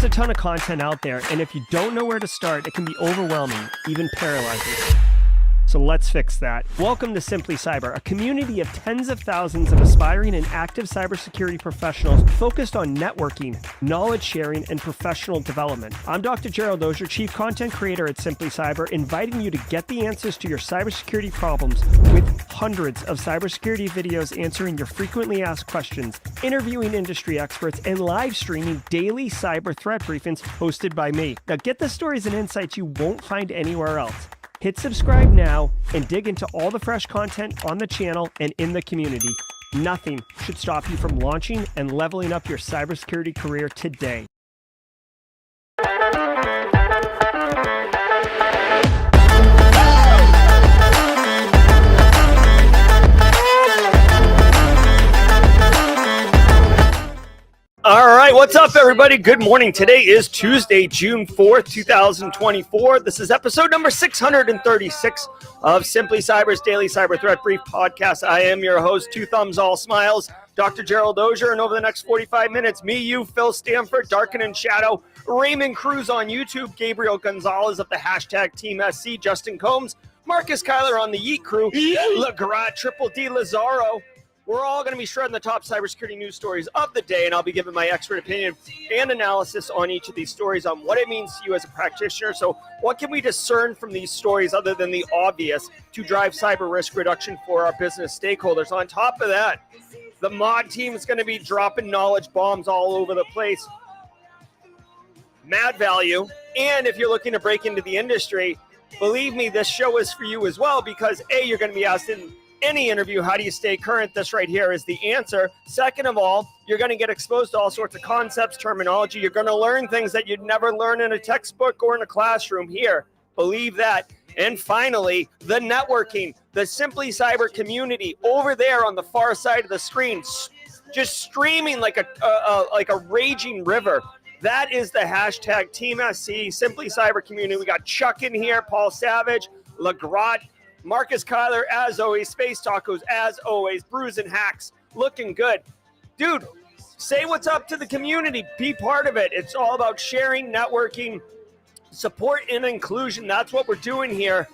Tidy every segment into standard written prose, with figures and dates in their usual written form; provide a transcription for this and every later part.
There's a ton of content out there, and if you don't know where to start, it can be overwhelming, even paralyzing. So let's fix that. Welcome to Simply Cyber, a community of tens of thousands of aspiring and active cybersecurity professionals focused on networking, knowledge sharing, and professional development. I'm Dr. Gerald, Auger, Chief Content Creator at Simply Cyber, inviting you to get the answers to your cybersecurity problems with hundreds of cybersecurity videos answering your frequently asked questions, interviewing industry experts, and live streaming daily cyber threat briefings hosted by me. Now get the stories and insights you won't find anywhere else. Hit subscribe now and dig into all the fresh content on the channel and in the community. Nothing should stop you from launching and leveling up your cybersecurity career today. All right, what's up, everybody? Good morning. Today is Tuesday, June 4th, 2024. This is episode number 636 of Simply Cyber's Daily Cyber Threat Brief podcast. I am your host, Two Thumbs, All Smiles, Dr. Gerald Auger, and over the next 45 minutes, me, you, Phil Stanford, Darken and Shadow, Raymond Cruz on YouTube, Gabriel Gonzalez of the hashtag Team SC, Justin Combs, Marcus Kyler on the Yeet Crew, LeGrat, Triple D Lazaro. We're all going to be shredding the top cybersecurity news stories of the day, and I'll be giving my expert opinion and analysis on each of these stories on what it means to you as a practitioner. So what can we discern from these stories other than the obvious to drive cyber risk reduction for our business stakeholders? On top of that, the mod team is going to be dropping knowledge bombs all over the place. Mad value. And if you're looking to break into the industry, believe me, this show is for you as well, because A, you're going to be asked in any interview, how do you stay current? This right here is the answer. Second of all, you're going to get exposed to all sorts of concepts, terminology. You're going to learn things that you'd never learn in a textbook or in a classroom here. Believe that. And finally, the networking, the Simply Cyber community over there on the far side of the screen, just streaming like a raging river. That is the hashtag Team SC, Simply Cyber community. We got Chuck in here, Paul Savage, LeGrat, Marcus Kyler, as always, Space Tacos, as always, Brews and Hacks, looking good. Dude, say what's up to the community. Be part of it. It's all about sharing, networking, support, and inclusion. That's what we're doing here.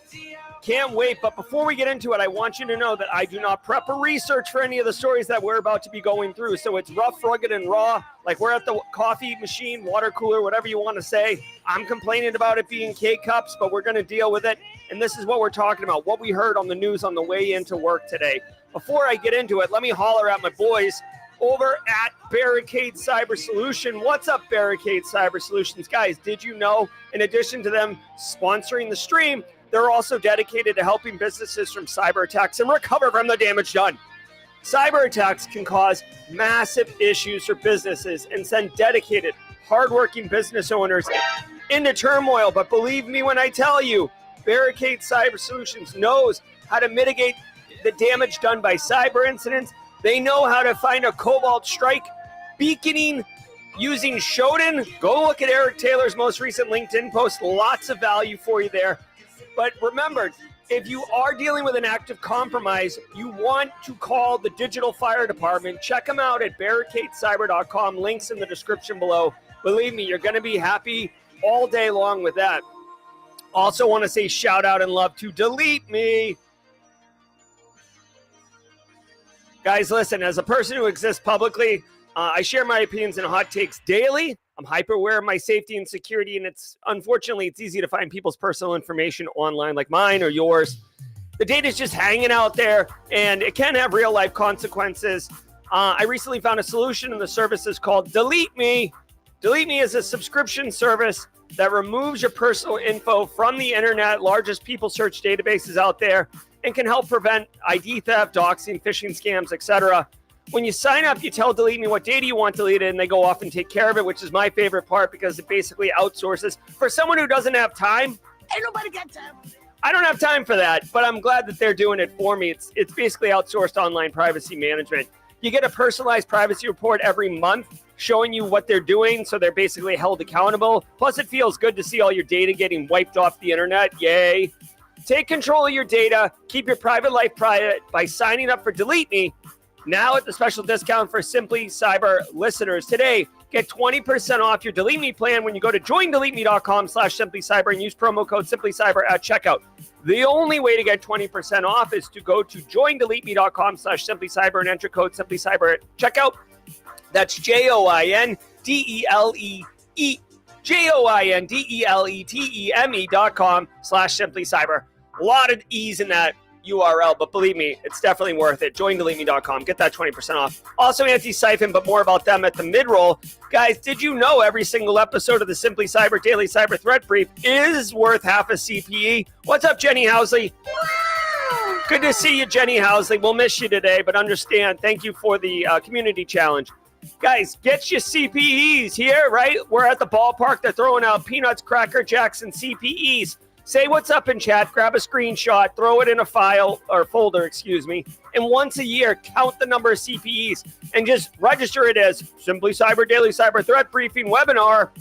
Can't wait. But before we get into it, I want you to know that I do not prep or research for any of the stories that we're about to be going through. So it's rough, rugged, and raw. Like we're at the coffee machine, water cooler, whatever you want to say. I'm complaining about it being K-cups, but we're going to deal with it. And this is what we're talking about, what we heard on the news on the way into work today. Before I get into it, let me holler at my boys over at Barricade Cyber Solution. What's up, Barricade Cyber Solutions? Guys, did you know, in addition to them sponsoring the stream, they're also dedicated to helping businesses from cyber attacks and recover from the damage done. Cyber attacks can cause massive issues for businesses and send dedicated, hardworking business owners into turmoil. But believe me when I tell you, Barricade Cyber Solutions knows how to mitigate the damage done by cyber incidents. They know how to find a Cobalt Strike beaconing using Shodan. Go look at Eric Taylor's most recent LinkedIn post. Lots of value for you there. But remember, if you are dealing with an active compromise, you want to call the Digital Fire Department. Check them out at barricadecyber.com. Links in the description below. Believe me, you're going to be happy all day long with that. Also want to say shout out and love to Delete Me. Guys, listen, as a person who exists publicly, I share my opinions and hot takes daily. I'm hyper aware of my safety and security, and unfortunately, it's easy to find people's personal information online like mine or yours. The data is just hanging out there, and it can have real-life consequences. I recently found a solution, and the service is called Delete Me. Delete Me is a subscription service that removes your personal info from the internet, largest people search databases out there, and can help prevent ID theft, doxing, phishing scams, etc. When you sign up, you tell Delete Me what data you want deleted, and they go off and take care of it, which is my favorite part because it basically outsources. For someone who doesn't have time, ain't nobody got time. I don't have time for that, but I'm glad that they're doing it for me. It's basically outsourced online privacy management. You get a personalized privacy report every month showing you what they're doing, so they're basically held accountable. Plus, it feels good to see all your data getting wiped off the internet. Yay. Take control of your data. Keep your private life private by signing up for Delete Me. Now at the special discount for Simply Cyber listeners. Today, Get 20% off your Delete Me plan when you go to joindeleteme.com/simplycyber and use promo code simplycyber at checkout. The only way to get 20% off is to go to joindeleteme.com/simplycyber and enter code simplycyber at checkout. That's joindeleteme.com/simplycyber. A lot of E's in that URL, but believe me, it's definitely worth it. Joindeleteme.com. Get that 20% off. Also, Antisyphon, but more about them at the mid-roll. Guys, did you know every single episode of the Simply Cyber Daily Cyber Threat Brief is worth half a CPE? What's up, Jenny Housley? Good to see you, Jenny Housley. We'll miss you today, but understand, thank you for the community challenge. Guys, get your CPEs here, right? We're at the ballpark. They're throwing out peanuts, Cracker Jacks, and CPEs. Say what's up in chat, grab a screenshot, throw it in a file or folder, and once a year, count the number of CPEs and just register it as Simply Cyber Daily Cyber Threat Briefing Webinar,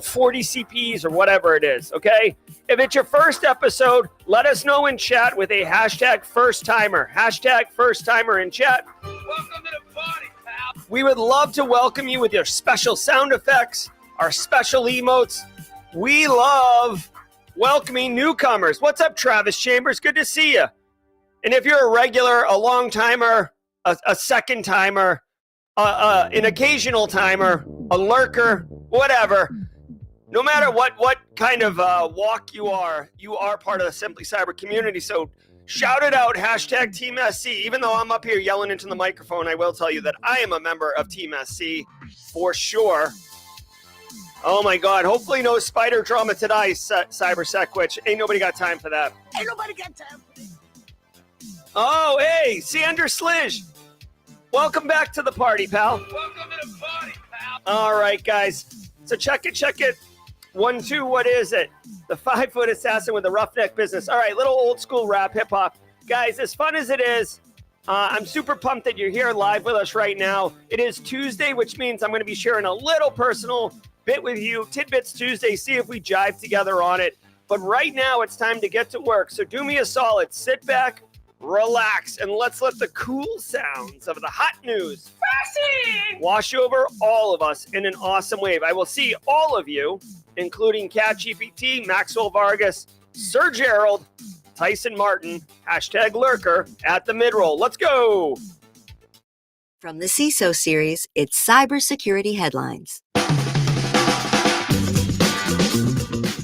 40 CPEs or whatever it is, okay? If it's your first episode, let us know in chat with a hashtag first timer. Hashtag first timer in chat. Welcome to the party, pal. We would love to welcome you with your special sound effects, our special emotes. We love welcoming newcomers. What's up, Travis Chambers? Good to see you. And if you're a regular, a long timer, a second timer, an occasional timer, a lurker, whatever, no matter what kind of walk you are part of the Simply Cyber community. So shout it out, hashtag Team SC. Even though I'm up here yelling into the microphone, I will tell you that I am a member of Team SC for sure. Oh my God, hopefully no spider drama today, CyberSec, which ain't nobody got time for that. Ain't nobody got time for that. Oh, hey, Sander Slidge. Welcome back to the party, pal. Welcome to the party, pal. All right, guys. So check it. 1, 2, what is it? The 5-foot assassin with a roughneck business. All right, little old school rap hip hop. Guys, as fun as it is, I'm super pumped that you're here live with us right now. It is Tuesday, which means I'm going to be sharing a little personal bit with you. Tidbits Tuesday, see if we jive together on it. But right now, it's time to get to work. So do me a solid. Sit back, relax, and let's let the cool sounds of the hot news wash over all of us in an awesome wave. I will see all of you, including ChatGPT, Maxwell Vargas, Sir Gerald, Tyson Martin, hashtag lurker, at the mid-roll. Let's go. From the CISO series, it's cybersecurity headlines.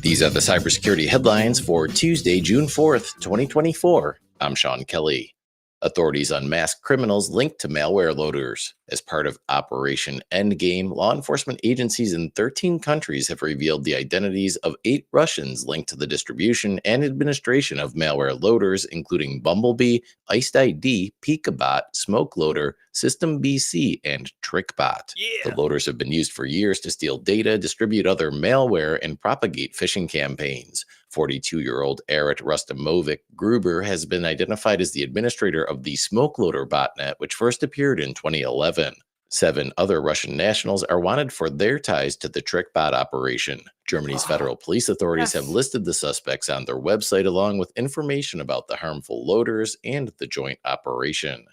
These are the cybersecurity headlines for Tuesday, June 4th, 2024. I'm Sean Kelly. Authorities unmask criminals linked to malware loaders. As part of Operation Endgame, law enforcement agencies in 13 countries have revealed the identities of 8 Russians linked to the distribution and administration of malware loaders, including Bumblebee, Iced ID, Peekabot, Smoke Loader, System BC, and TrickBot. Yeah. The loaders have been used for years to steal data, distribute other malware, and propagate phishing campaigns. 42-year-old Arat Rustamovic Gruber has been identified as the administrator of the Smoke Loader botnet, which first appeared in 2011. 7 other Russian nationals are wanted for their ties to the TrickBot operation. Germany's federal police authorities have listed the suspects on their website along with information about the harmful loaders and the joint operation.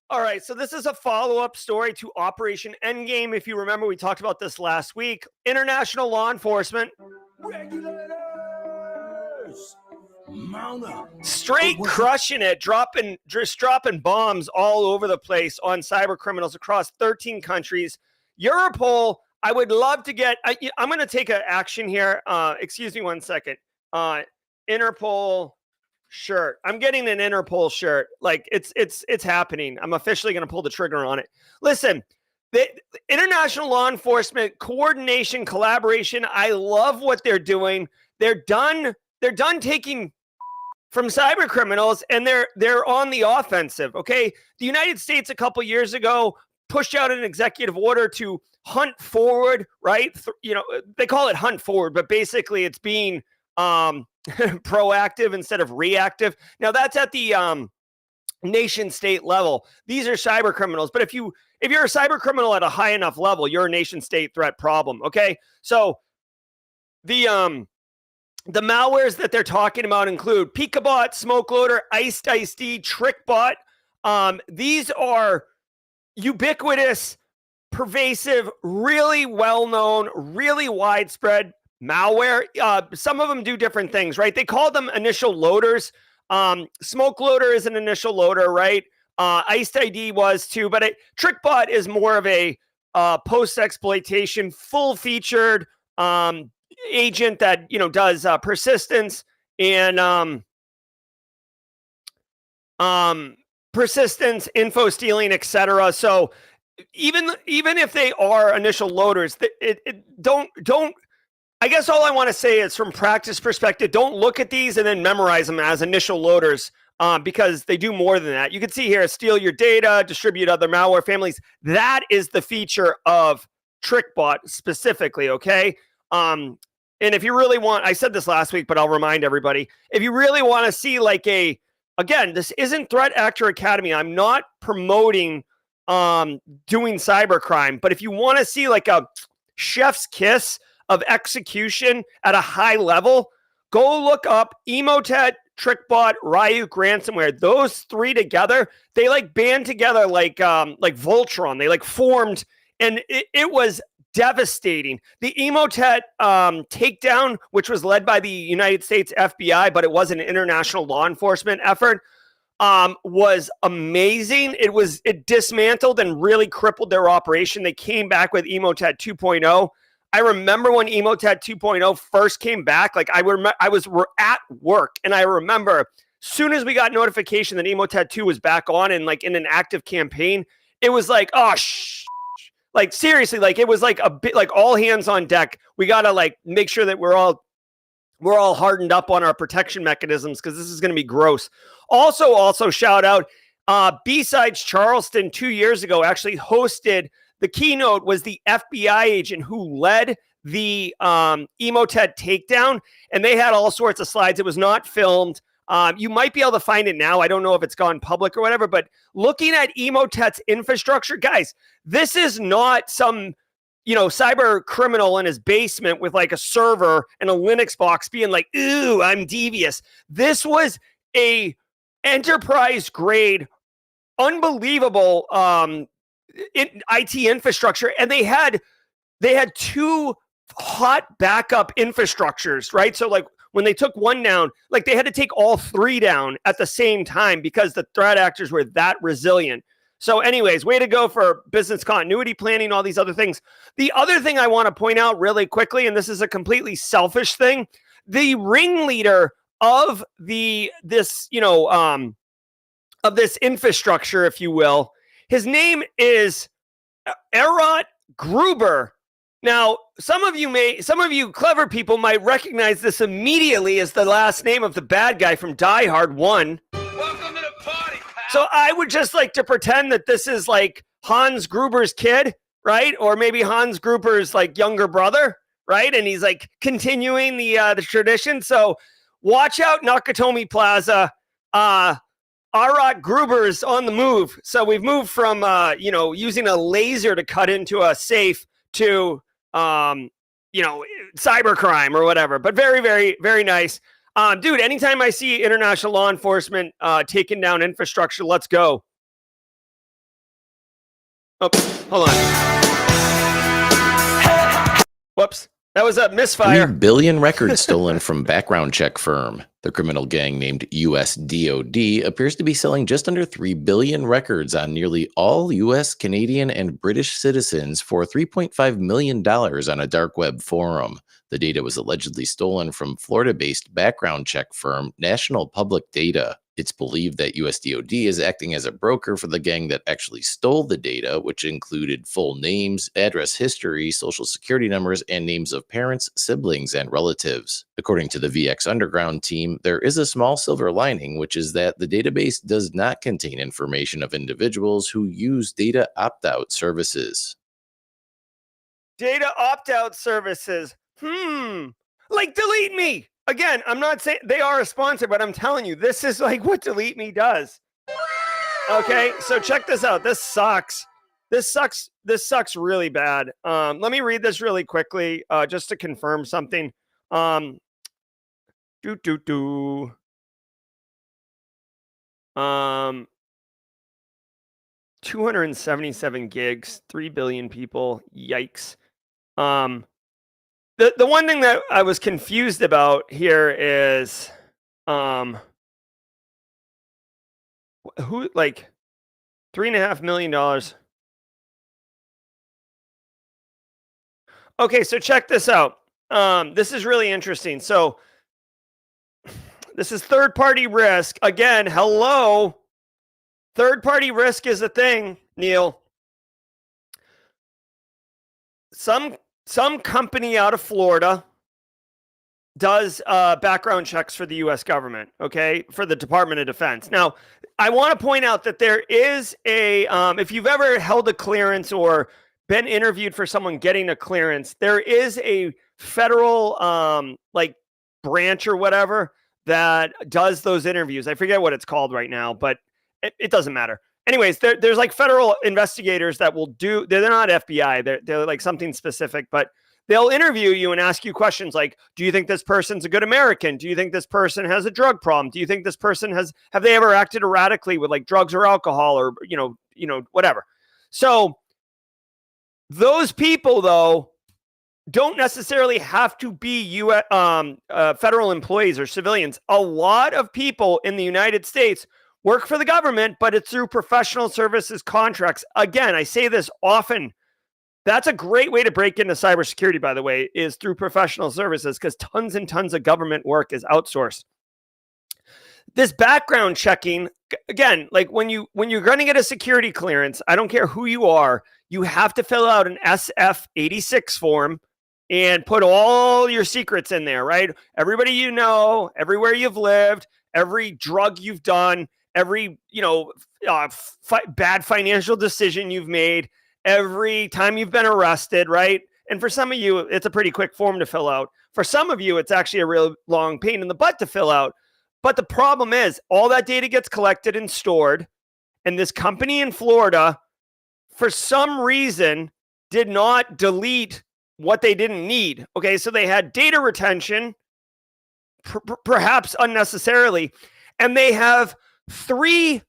All right, so this is a follow-up story to Operation Endgame. If you remember, we talked about this last week. International law enforcement Regulators, mount up. straight crushing it, dropping bombs all over the place on cyber criminals across 13 countries. Europol, I would love to get. I'm going to take an action here. Excuse me one second. Interpol shirt. I'm getting an Interpol shirt. Like it's happening. I'm officially going to pull the trigger on it. Listen. The international law enforcement coordination, collaboration. I love what they're doing. They're done taking from cyber criminals, and they're on the offensive. Okay, the United States a couple years ago pushed out an executive order to hunt forward. Right? They call it hunt forward, but basically it's being proactive instead of reactive. Now that's at the nation state level. These are cyber criminals, but if you're a cyber criminal at a high enough level, you're a nation state threat problem. Okay. So the malwares that they're talking about include Peekabot, Smoke Loader, Iced ID, TrickBot. These are ubiquitous pervasive, really well-known, really widespread malware. Some of them do different things, right? They call them initial loaders. Smoke loader is an initial loader, right? Iced ID was too, but TrickBot is more of a post-exploitation, full-featured agent that does persistence and persistence, info stealing, etc. So even if they are initial loaders, don't. I guess all I want to say is, from practice perspective, don't look at these and then memorize them as initial loaders, because they do more than that. You can see here: steal your data, distribute other malware families. That is the feature of TrickBot specifically. Okay. And if you really want, I said this last week, but I'll remind everybody: if you really want to see again, this isn't Threat Actor Academy. I'm not promoting doing cybercrime, but if you want to see like a chef's kiss of execution at a high level, go look up Emotet, TrickBot, Ryuk ransomware. Those three together, they band together like Voltron. They formed, and it was devastating. The Emotet takedown, which was led by the United States FBI, but it was an international law enforcement effort, was amazing. It dismantled and really crippled their operation. They came back with Emotet 2.0. I remember when Emotet 2.0 first came back. I was at work, and I remember soon as we got notification that Emotet 2 was back on and in an active campaign, it was seriously, it was a bit all hands on deck. We gotta make sure that we're all hardened up on our protection mechanisms, because this is going to be gross. Also shout out, B-Sides Charleston 2 years ago actually hosted, the keynote was the FBI agent who led the Emotet takedown, and they had all sorts of slides. It was not filmed. You might be able to find it now. I don't know if it's gone public or whatever, but looking at Emotet's infrastructure, guys, this is not some cyber criminal in his basement with a server and a Linux box being ooh, I'm devious. This was a enterprise grade, unbelievable IT infrastructure, and they had two hot backup infrastructures, right? So when they took one down, they had to take all three down at the same time because the threat actors were that resilient. So anyways, way to go for business continuity planning, all these other things. The other thing I want to point out really quickly, and this is a completely selfish thing, the ringleader of this infrastructure, if you will, his name is Erot Gruber. Now, some of you clever people might recognize this immediately as the last name of the bad guy from Die Hard 1. Welcome to the party, pal. So I would just like to pretend that this is Hans Gruber's kid, right? Or maybe Hans Gruber's younger brother, right? And he's continuing the tradition. So watch out, Nakatomi Plaza. Arot Gruber's on the move. So we've moved from using a laser to cut into a safe to cybercrime or whatever. But very, very, very nice. Dude, anytime I see international law enforcement taking down infrastructure, let's go. Oh, hold on. Whoops. That was a misfire. 3 billion records stolen from background check firm. The criminal gang named US DOD appears to be selling just under 3 billion records on nearly all US, Canadian, and British citizens for $3.5 million on a dark web forum. The data was allegedly stolen from Florida-based background check firm National Public Data. It's believed that USDOD is acting as a broker for the gang that actually stole the data, which included full names, address history, social security numbers, and names of parents, siblings, and relatives. According to the VX Underground team, there is a small silver lining, which is that the database does not contain information of individuals who use data opt-out services. Data opt-out services. Delete Me. Again, I'm not saying they are a sponsor, but I'm telling you, this is what Delete Me does. Okay, so check this out. This sucks. This sucks really bad. Let me read this really quickly, just to confirm something. 277 gigs, 3 billion people. Yikes. The one thing that I was confused about here is who, like, $3.5 million. Okay, so check this out. This is really interesting. So this is third-party risk. Again, hello. Third-party risk is a thing, Neil. Some company out of Florida does background checks for the U.S. government, okay, for the Department of Defense. Now, I want to point out that there is a, if you've ever held a clearance or been interviewed for someone getting a clearance, there is a federal, like, branch or whatever that does those interviews. I forget what it's called right now, but it doesn't matter. Anyways, there's like federal investigators that will do, they're not FBI, they're like something specific, but they'll interview you and ask you questions like, do you think this person's a good American? Do you think this person has a drug problem? Do you think this person have they ever acted erratically with like drugs or alcohol or, whatever. So those people, though, don't necessarily have to be federal employees or civilians. A lot of people in the United States work for the government, but it's through professional services contracts. Again, I say this often. That's a great way to break into cybersecurity, by the way, is through professional services, because tons and tons of government work is outsourced. This background checking, again, like when you're going to get a security clearance, I don't care who you are, you have to fill out an SF-86 form and put all your secrets in there, right? Everybody you know, everywhere you've lived, every drug you've done, every bad financial decision you've made, every time you've been arrested, right? And for some of you, it's a pretty quick form to fill out. For some of you, it's actually a real long pain in the butt to fill out. But the problem is all that data gets collected and stored. And this company in Florida, for some reason, did not delete what they didn't need. Okay, so they had data retention, perhaps unnecessarily, and they have 3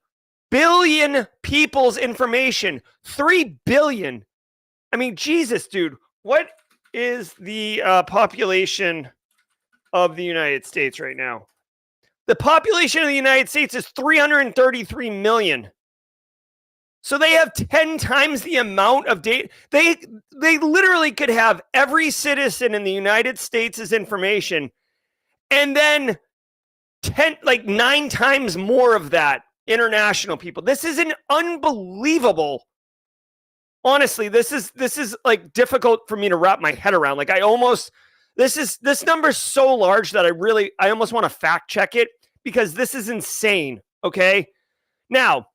billion people's information. 3 billion. I mean, Jesus, dude, what is the population of the United States right now? The population of the United States is 333 million. So they have 10 times the amount of data. They literally could have every citizen in the United States' information, and then 9 times more of that international people. This is an unbelievable. Honestly, this is like difficult for me to wrap my head around. Like this number is so large that I almost want to fact check it, because this is insane. Okay. Now,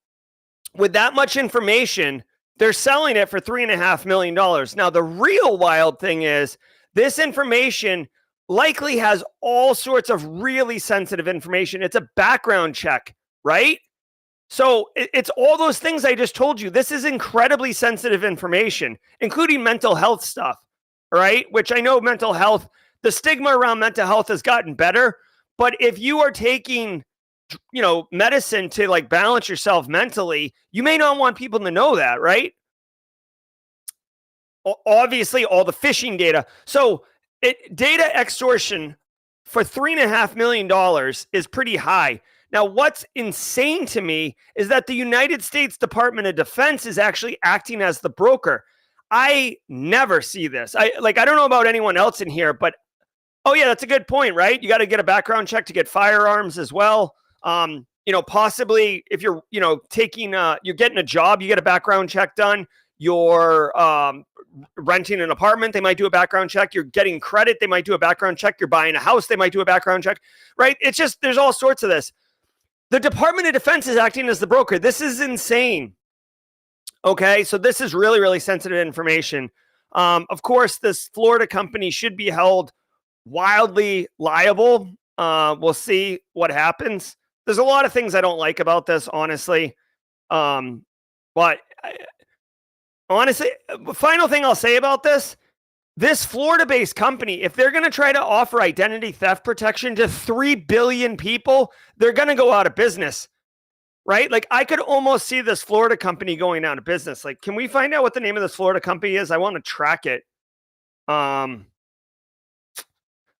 with that much information, they're selling it for $3.5 million. Now, the real wild thing is this information likely has all sorts of really sensitive information. It's a background check, right? So it's all those things I just told you. This is incredibly sensitive information, including mental health stuff, right? Which I know mental health, the stigma around mental health has gotten better. But if you are taking, medicine to like balance yourself mentally, you may not want people to know that, right? Obviously, all the phishing data. So data extortion for $3.5 million is pretty high. Now, what's insane to me is that the United States Department of Defense is actually acting as the broker. I never see this. I don't know about anyone else in here, but oh yeah, that's a good point, right? You got to get a background check to get firearms as well. Possibly if you're, you're getting a job, you get a background check done. You're renting an apartment, they might do a background check. You're getting credit, they might do a background check. You're buying a house, they might do a background check, right? It's just, there's all sorts of this. The Department of Defense is acting as the broker. This is insane. Okay, so this is really, really sensitive information. Of course, this Florida company should be held wildly liable. We'll see what happens. There's a lot of things I don't like about this, honestly. But honestly, final thing I'll say about this Florida-based company, if they're going to try to offer identity theft protection to 3 billion people, they're going to go out of business. right? Like I could almost see this Florida company going out of business. Like, can we find out what the name of this Florida company is? I want to track it. I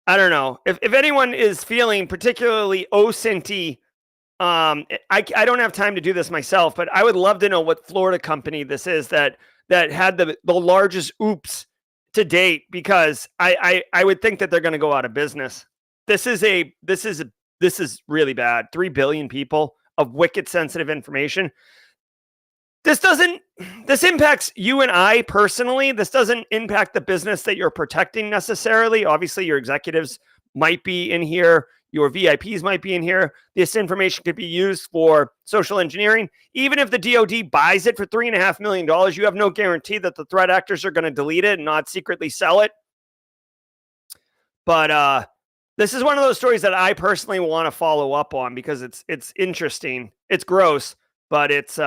don't know if anyone is feeling particularly OSINT-y. I don't have time to do this myself, but I would love to know what Florida company this is that had the largest oops to date, because I would think that they're going to go out of business. This is really bad. 3 billion people of wicked sensitive information. This impacts you and I personally. This doesn't impact the business that you're protecting necessarily. Obviously, your executives might be in here. Your VIPs might be in here. This information could be used for social engineering. Even if the DoD buys it for $3.5 million, you have no guarantee that the threat actors are going to delete it and not secretly sell it. But this is one of those stories that I personally want to follow up on because it's interesting. It's gross, but it's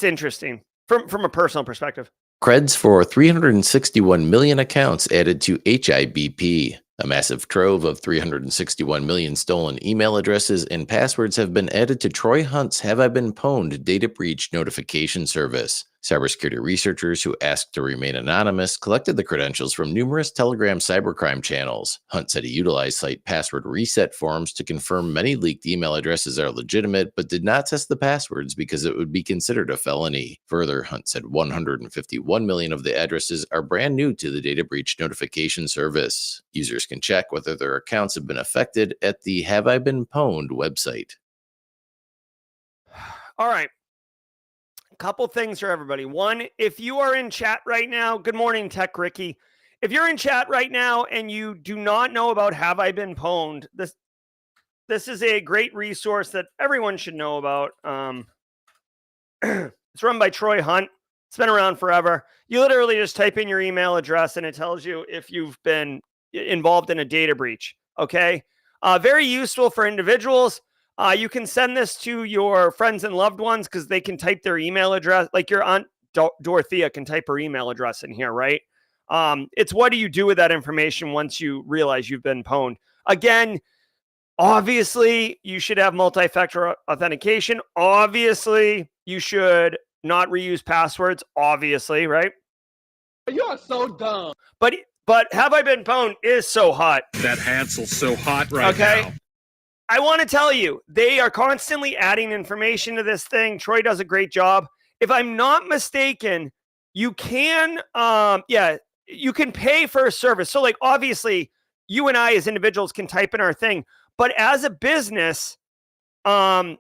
interesting from a personal perspective. Creds for 361 million accounts added to HIBP. A massive trove of 361 million stolen email addresses and passwords have been added to Troy Hunt's Have I Been Pwned data breach notification service. Cybersecurity researchers who asked to remain anonymous collected the credentials from numerous Telegram cybercrime channels. Hunt said he utilized site password reset forms to confirm many leaked email addresses are legitimate, but did not test the passwords because it would be considered a felony. Further, Hunt said 151 million of the addresses are brand new to the data breach notification service. Users can check whether their accounts have been affected at the Have I Been Pwned website. All right. Couple things for everybody. One, if you are in chat right now, good morning, Tech Ricky. If you're in chat right now and you do not know about Have I Been Pwned, this is a great resource that everyone should know about. It's run by Troy Hunt. It's been around forever. You literally just type in your email address and it tells you if you've been involved in a data breach. Okay. Very useful for individuals. You can send this to your friends and loved ones because they can type their email address. Like your aunt Dorothea can type her email address in here, right? It's what do you do with that information once you realize you've been pwned? Again, obviously, you should have multi-factor authentication. Obviously, you should not reuse passwords. Obviously, right? You are so dumb. But Have I Been Pwned is so hot. That Hansel's so hot right now. I want to tell you, they are constantly adding information to this thing. Troy does a great job. If I'm not mistaken, you can, you can pay for a service. So like, obviously you and I as individuals can type in our thing, but as a business, hold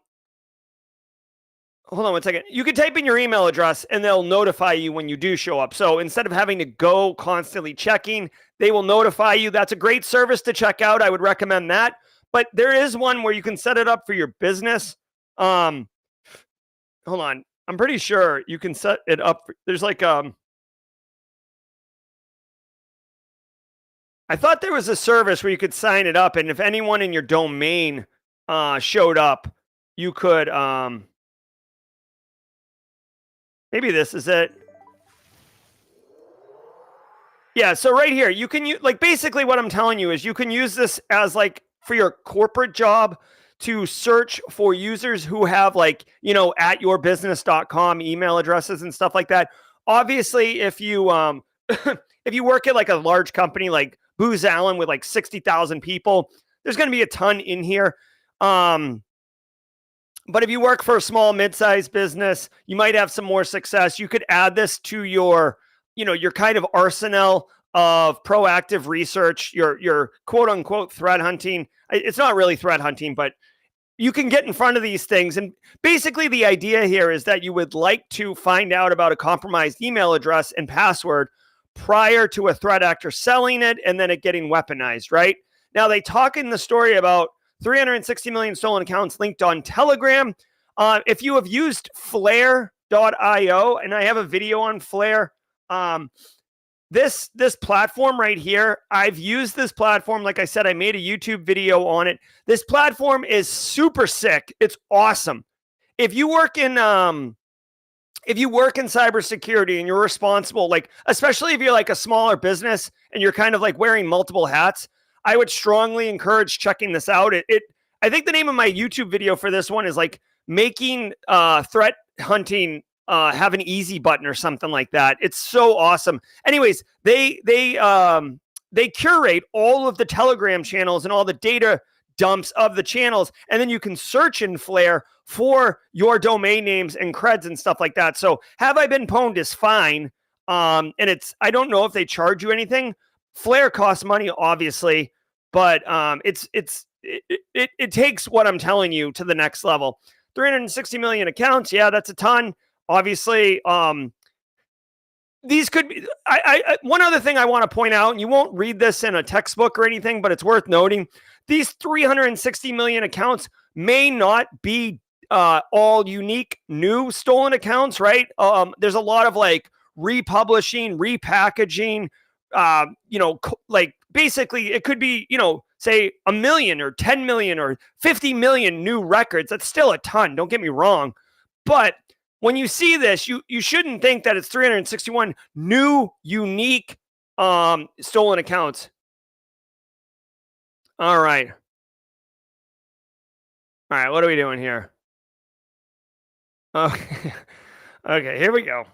on one second. You can type in your email address and they'll notify you when you do show up. So instead of having to go constantly checking, they will notify you. That's a great service to check out. I would recommend that. But there is one where you can set it up for your business. Hold on. I'm pretty sure you can set it up. There's like, I thought there was a service where you could sign it up. And if anyone in your domain showed up, you could, maybe this is it. Yeah. So right here, you can use, like, basically what I'm telling you is you can use this as like, for your corporate job to search for users who have like, at yourbusiness.com email addresses and stuff like that. Obviously, if you if you work at like a large company like Booz Allen with like 60,000 people, there's going to be a ton in here. But if you work for a small mid-sized business, you might have some more success. You could add this to your, your kind of arsenal of proactive research, your quote unquote threat hunting. It's not really threat hunting, but you can get in front of these things. And basically the idea here is that you would like to find out about a compromised email address and password prior to a threat actor selling it and then it getting weaponized, right? Now they talk in the story about 360 million stolen accounts linked on Telegram. If you have used Flare.io, and I have a video on Flare, This platform right here, I've used this platform. Like I said, I made a YouTube video on it. This platform is super sick. It's awesome. If you work in cybersecurity and you're responsible, like especially if you're like a smaller business and you're kind of like wearing multiple hats, I would strongly encourage checking this out. I think the name of my YouTube video for this one is like making threat hunting have an easy button or something like that. It's so awesome. Anyways, they curate all of the Telegram channels and all the data dumps of the channels, and then you can search in Flare for your domain names and creds and stuff like that. So have I been pwned is fine. And I don't know if they charge you anything. Flare costs money, obviously, but it takes what I'm telling you to the next level. 360 million accounts. Yeah, that's a ton. Obviously, these could be, one other thing I want to point out, and you won't read this in a textbook or anything, but it's worth noting. These 360 million accounts may not be all unique new stolen accounts, right? There's a lot of like republishing, repackaging, like basically it could be, say 1 million or 10 million or 50 million new records. That's still a ton. Don't get me wrong. But when you see this, you shouldn't think that it's 361 new, unique stolen accounts. All right. What are we doing here? Okay. Okay, here we go.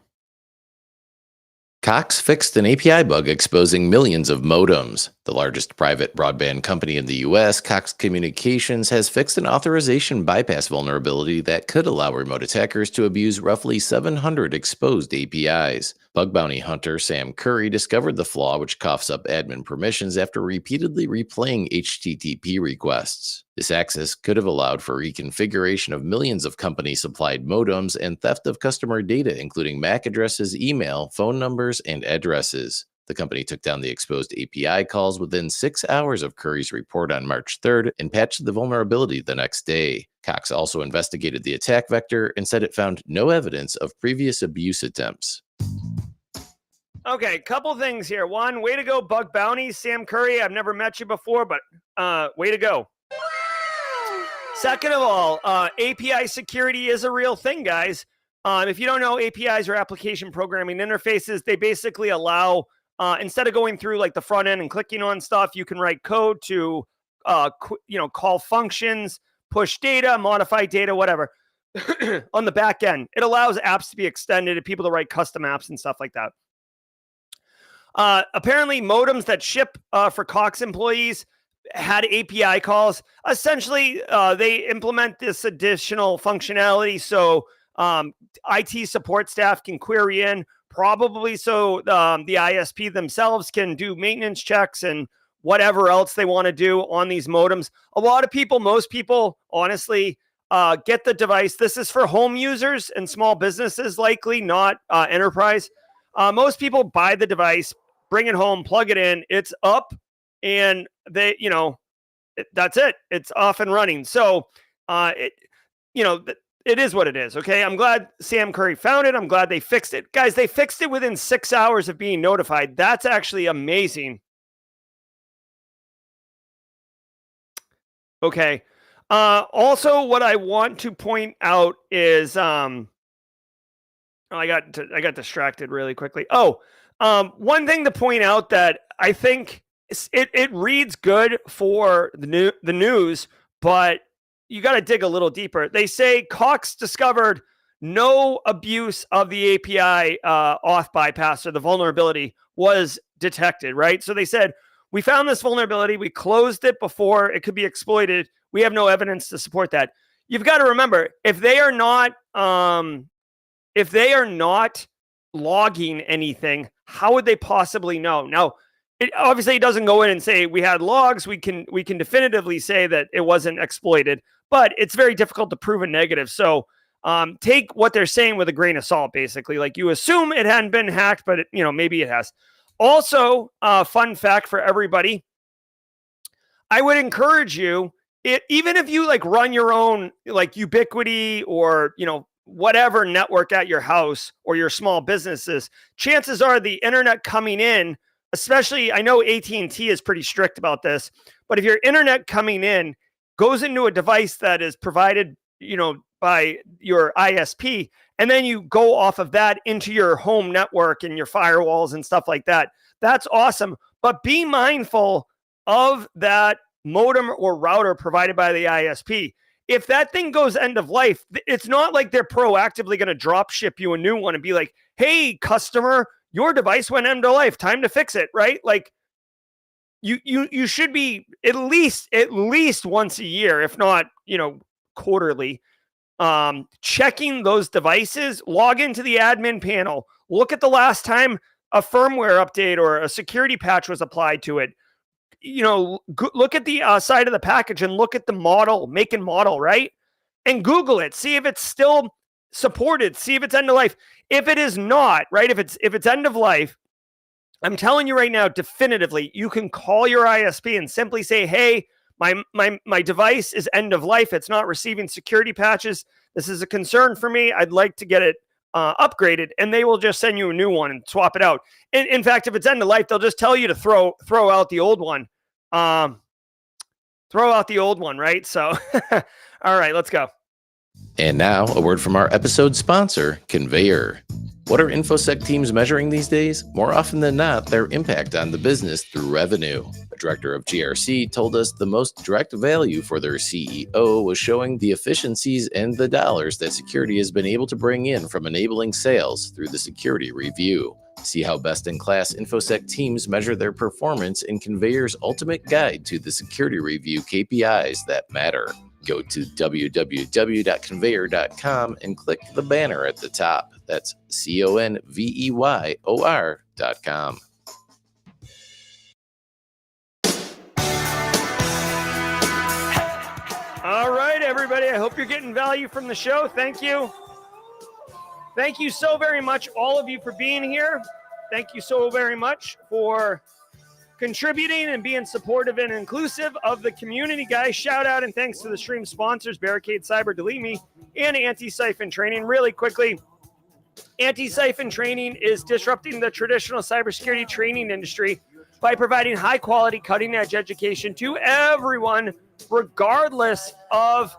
Cox fixed an API bug exposing millions of modems. The largest private broadband company in the US, Cox Communications, has fixed an authorization bypass vulnerability that could allow remote attackers to abuse roughly 700 exposed APIs. Bug bounty hunter Sam Curry discovered the flaw, which coughs up admin permissions after repeatedly replaying HTTP requests. This access could have allowed for reconfiguration of millions of company-supplied modems and theft of customer data, including MAC addresses, email, phone numbers, and addresses. The company took down the exposed API calls within 6 hours of Curry's report on March 3rd and patched the vulnerability the next day. Cox also investigated the attack vector and said it found no evidence of previous abuse attempts. Okay, couple things here. One, way to go, bug bounties, Sam Curry. I've never met you before, but way to go. Second of all, API security is a real thing, guys. If you don't know, APIs are application programming interfaces. They basically allow, instead of going through like the front end and clicking on stuff, you can write code to, call functions, push data, modify data, whatever. On the back end, it allows apps to be extended to people to write custom apps and stuff like that. Apparently, modems that ship for Cox employees had API calls. Essentially, they implement this additional functionality so IT support staff can query in, probably so the ISP themselves can do maintenance checks and whatever else they want to do on these modems. A lot of people, most people, honestly, get the device. This is for home users and small businesses, likely not enterprise. Most people buy the device, bring it home, plug it in, it's up, and they, that's it. It's off and running. So, it is what it is. Okay. I'm glad Sam Curry found it. I'm glad they fixed it. Guys, they fixed it within 6 hours of being notified. That's actually amazing. Okay. Also, what I want to point out is, I got distracted really quickly. One thing to point out that I think it reads good for the news, but you got to dig a little deeper. They say Cox discovered no abuse of the API auth bypass, or the vulnerability was detected, right? So they said, we found this vulnerability. We closed it before it could be exploited. We have no evidence to support that. You've got to remember, if they are not logging anything, how would they possibly know? Now, it obviously doesn't go in and say we had logs. We can definitively say that it wasn't exploited, but it's very difficult to prove a negative. So take what they're saying with a grain of salt, basically. Like, you assume it hadn't been hacked, but maybe it has. Also, fun fact for everybody, I would encourage you, even if you like run your own like Ubiquity or whatever network at your house or your small businesses, chances are the internet coming in, especially, I know AT&T is pretty strict about this, but if your internet coming in goes into a device that is provided, by your ISP, and then you go off of that into your home network and your firewalls and stuff like that, that's awesome. But be mindful of that modem or router provided by the ISP. if that thing goes end of life, it's not like they're proactively going to drop ship you a new one and be like, hey, customer, your device went end of life. Time to fix it, right? Like you should be at least once a year, if not, quarterly, checking those devices, log into the admin panel, look at the last time a firmware update or a security patch was applied to it. Look at the side of the package and look at the model, make and model, right? And Google it, see if it's still supported, see if it's end of life. If it is not, right, if it's end of life, I'm telling you right now, definitively, you can call your ISP and simply say, hey, my device is end of life. It's not receiving security patches. This is a concern for me. I'd like to get it upgraded, and they will just send you a new one and swap it out. In fact, if it's end of life, they'll just tell you to throw out the old one. Throw out the old one, right? So, all right, let's go. And now, a word from our episode sponsor, Conveyor. What are InfoSec teams measuring these days? More often than not, their impact on the business through revenue. A director of GRC told us the most direct value for their CEO was showing the efficiencies and the dollars that security has been able to bring in from enabling sales through the security review. See how best-in-class InfoSec teams measure their performance in Conveyor's ultimate guide to the security review KPIs that matter. Go to www.conveyor.com and click the banner at the top. That's CONVEYOR.com. All right, everybody. I hope you're getting value from the show. Thank you. Thank you so very much, all of you, for being here. Thank you so very much for contributing and being supportive and inclusive of the community, guys. Shout out and thanks to the stream sponsors, Barricade Cyber, Delete Me, and Antisyphon Training. Really quickly, Antisyphon Training is disrupting the traditional cybersecurity training industry by providing high-quality, cutting-edge education to everyone, regardless of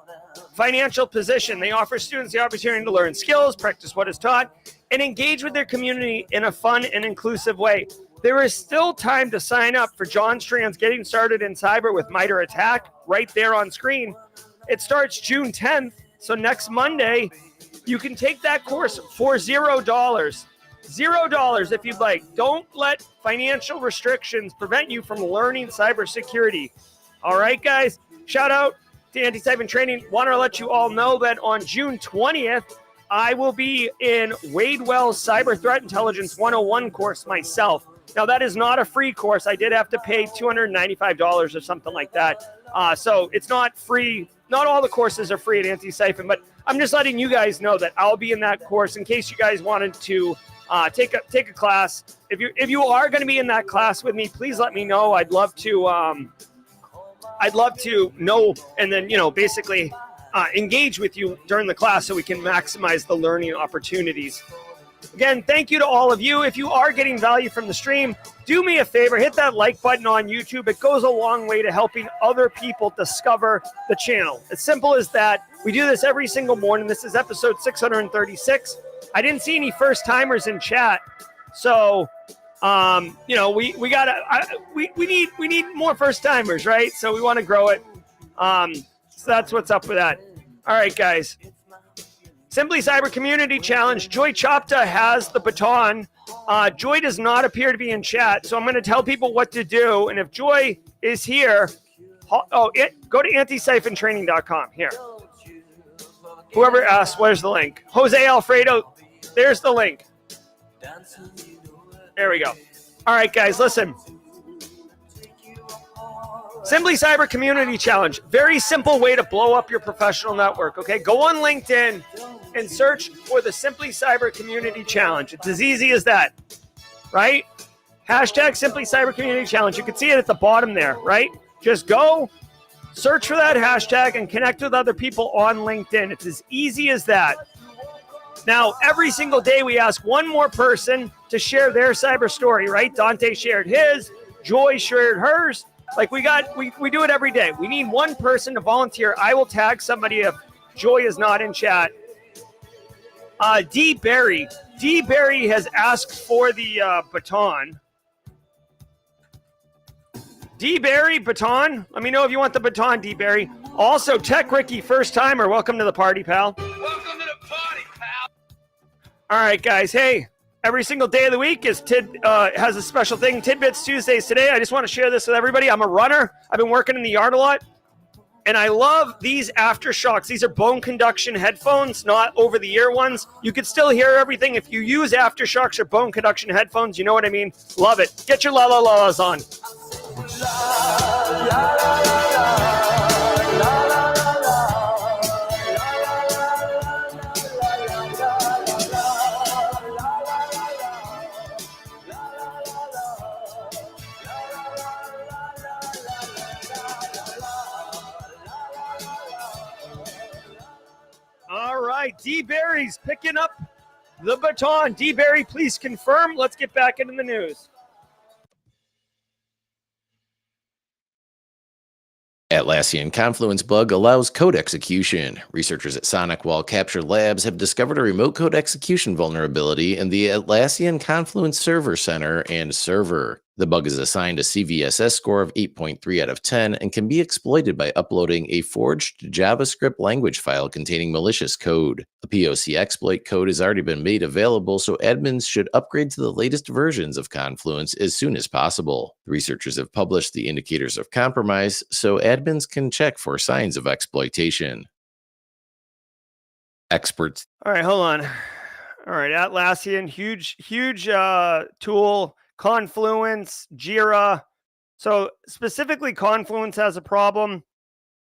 financial position. They offer students the opportunity to learn skills, practice what is taught, and engage with their community in a fun and inclusive way. There is still time to sign up for John Strand's Getting Started in Cyber with MITRE ATT&CK right there on screen. It starts June 10th, so next Monday, you can take that course for $0. $0 if you'd like. Don't let financial restrictions prevent you from learning cybersecurity. All right, guys? Shout out to Antisyphon Training. Want to let you all know that on June 20th, I will be in Wade Wells' Cyber Threat Intelligence 101 course myself. Now, that is not a free course. I did have to pay $295 or something like that. So it's not free. Not all the courses are free at Antisyphon, but I'm just letting you guys know that I'll be in that course in case you guys wanted to take a class. If you are going to be in that class with me, please let me know. I'd love to know, and then basically engage with you during the class so we can maximize the learning opportunities. Again, thank you to all of you. If you are getting value from the stream, do me a favor, hit that like button on YouTube. It goes a long way to helping other people discover the channel. As simple as that. We do this every single morning. This is episode 636. I didn't see any first timers in chat. So, we need more first timers, right? So we want to grow it. So that's what's up with that. All right, guys. Simply Cyber Community Challenge. Joy Chopta has the baton. Joy does not appear to be in chat, so I'm going to tell people what to do. And if Joy is here, go to antisyphontraining.com. Here. Whoever asked, where's the link? Jose Alfredo, there's the link. There we go. All right, guys, listen. Simply Cyber Community Challenge. Very simple way to blow up your professional network, okay? Go on LinkedIn and search for the Simply Cyber Community Challenge. It's as easy as that, right? Hashtag Simply Cyber Community Challenge. You can see it at the bottom there, right? Just go, search for that hashtag, and connect with other people on LinkedIn. It's as easy as that. Now, every single day we ask one more person to share their cyber story, right? Dante shared his, Joy shared hers. Like we do it every day. We need one person to volunteer. I will tag somebody if Joy is not in chat. D. Barry has asked for the baton. D. Barry, baton. Let me know if you want the baton, D. Barry. Also, Tech Ricky, first timer, welcome to the party, pal. Welcome to the party, pal. All right, guys. Hey, every single day of the week has a special thing. Tidbits Tuesdays today. I just want to share this with everybody. I'm a runner. I've been working in the yard a lot. And I love these aftershocks. These are bone conduction headphones, not over-the-ear ones. You can still hear everything. If you use aftershocks or bone conduction headphones, you know what I mean? Love it. Get your la-la-las on. All right, D. Barry's picking up the baton. D. Barry, please confirm. Let's get back into the news. Atlassian Confluence bug allows code execution. Researchers at SonicWall Capture Labs have discovered a remote code execution vulnerability in the Atlassian Confluence Server Center and server. The bug is assigned a CVSS score of 8.3 out of 10 and can be exploited by uploading a forged JavaScript language file containing malicious code. A POC exploit code has already been made available, so admins should upgrade to the latest versions of Confluence as soon as possible. The researchers have published the indicators of compromise, so admins can check for signs of exploitation. Experts. All right, hold on. All right, Atlassian, huge tool. Confluence, Jira. So specifically Confluence has a problem,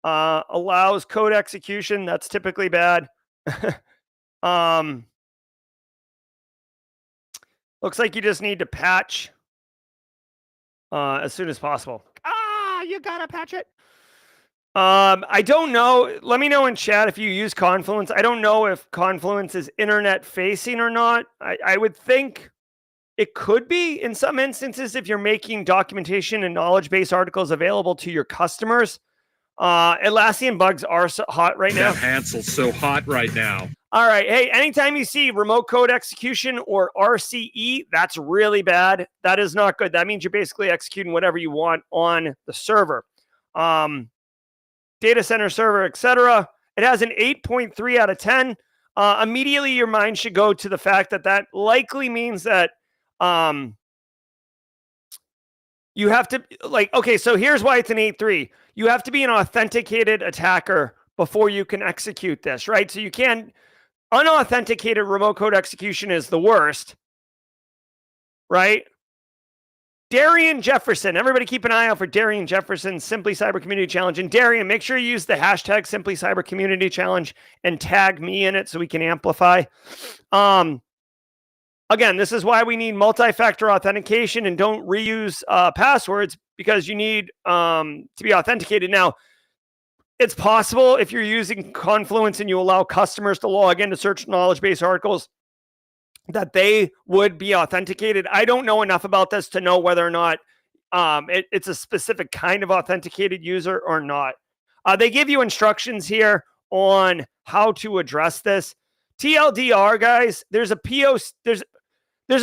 allows code execution. That's typically bad. Looks like you just need to patch as soon as possible. You gotta patch it. I don't know. Let me know in chat if you use Confluence. I don't know if Confluence is internet facing or not. I would think it could be in some instances if you're making documentation and knowledge base articles available to your customers. Atlassian bugs are so hot right now. Hansel's so hot right now. All right. Hey, anytime you see remote code execution or RCE, that's really bad. That is not good. That means you're basically executing whatever you want on the server. Data center server, etc. It has an 8.3 out of 10. Immediately your mind should go to the fact that that likely means that you have to, like, okay, so here's why it's an 8.3. You have to be an authenticated attacker before you can execute this, right? So you can't, unauthenticated remote code execution is the worst, right? Darian Jefferson, everybody keep an eye out for Darian Jefferson's Simply Cyber Community Challenge. And Darian, make sure you use the hashtag Simply Cyber Community Challenge and tag me in it so we can amplify. Again, this is why we need multi-factor authentication and don't reuse passwords, because you need to be authenticated. Now, it's possible if you're using Confluence and you allow customers to log in to search knowledge base articles that they would be authenticated. I don't know enough about this to know whether or not it's a specific kind of authenticated user or not. They give you instructions here on how to address this. TLDR, guys, there's a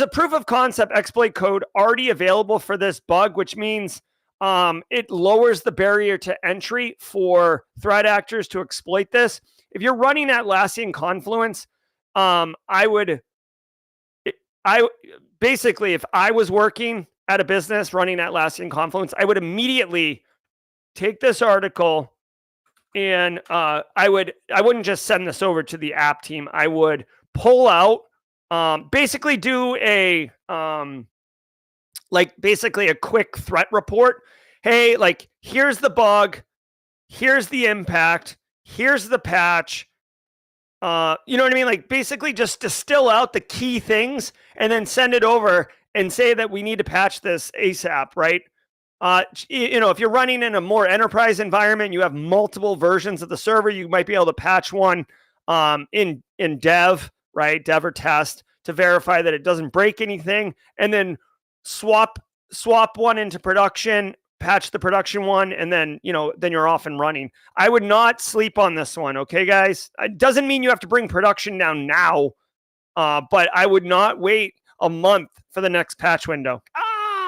proof of concept exploit code already available for this bug, which means it lowers the barrier to entry for threat actors to exploit this. If you're running Atlassian Confluence, basically, if I was working at a business running Atlassian Confluence, I would immediately take this article and I wouldn't just send this over to the app team. I would pull out, basically do a basically a quick threat report. Hey, like, here's the bug, here's the impact, here's the patch. You know what I mean? Like, basically just distill out the key things and then send it over and say that we need to patch this ASAP, right? If you're running in a more enterprise environment, you have multiple versions of the server, you might be able to patch one in dev, right? Dev or test to verify that it doesn't break anything, and then swap one into production, patch the production one, and then you're off and running. I would not sleep on this one, okay, guys? It doesn't mean you have to bring production down now, but I would not wait a month for the next patch window.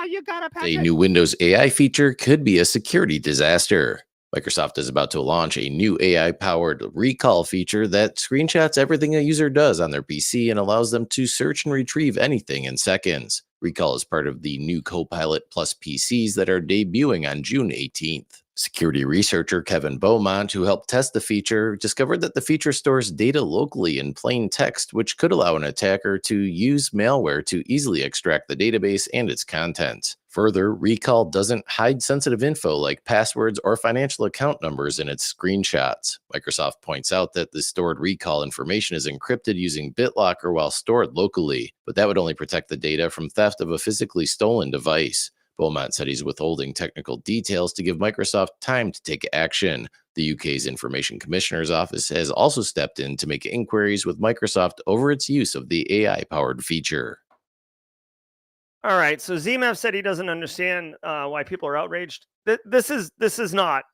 You gotta patch A new Windows AI feature could be a security disaster. Microsoft is about to launch a new AI-powered recall feature that screenshots everything a user does on their PC and allows them to search and retrieve anything in seconds. Recall is part of the new Copilot Plus PCs that are debuting on June 18th. Security researcher Kevin Beaumont, who helped test the feature, discovered that the feature stores data locally in plain text, which could allow an attacker to use malware to easily extract the database and its contents. Further, Recall doesn't hide sensitive info like passwords or financial account numbers in its screenshots. Microsoft points out that the stored Recall information is encrypted using BitLocker while stored locally, but that would only protect the data from theft of a physically stolen device. Beaumont said he's withholding technical details to give Microsoft time to take action. The UK's Information Commissioner's Office has also stepped in to make inquiries with Microsoft over its use of the AI-powered feature. All right, so ZMAF said he doesn't understand why people are outraged. This is not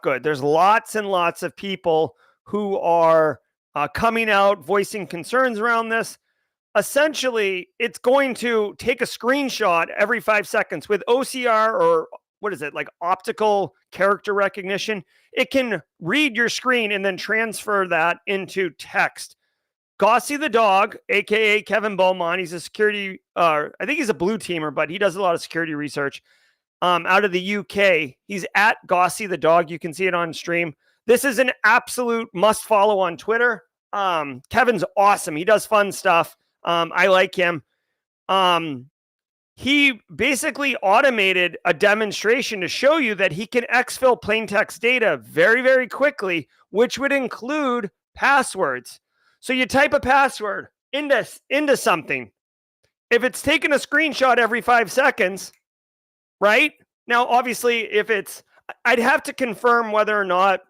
good. There's lots and lots of people who are coming out, voicing concerns around this. Essentially, it's going to take a screenshot every 5 seconds with OCR, or what is it, like optical character recognition. It can read your screen and then transfer that into text. Gossy the dog, aka Kevin Beaumont, he's a security, I think he's a blue teamer, but he does a lot of security research out of the UK. He's at Gossy the dog. You can see it on stream. This is an absolute must follow on Twitter. Kevin's awesome. He does fun stuff. I like him. He basically automated a demonstration to show you that he can exfil plain text data very, very quickly, which would include passwords. So you type a password into something. If it's taking a screenshot every 5 seconds, right? Now, obviously, if it's, I'd have to confirm whether or not,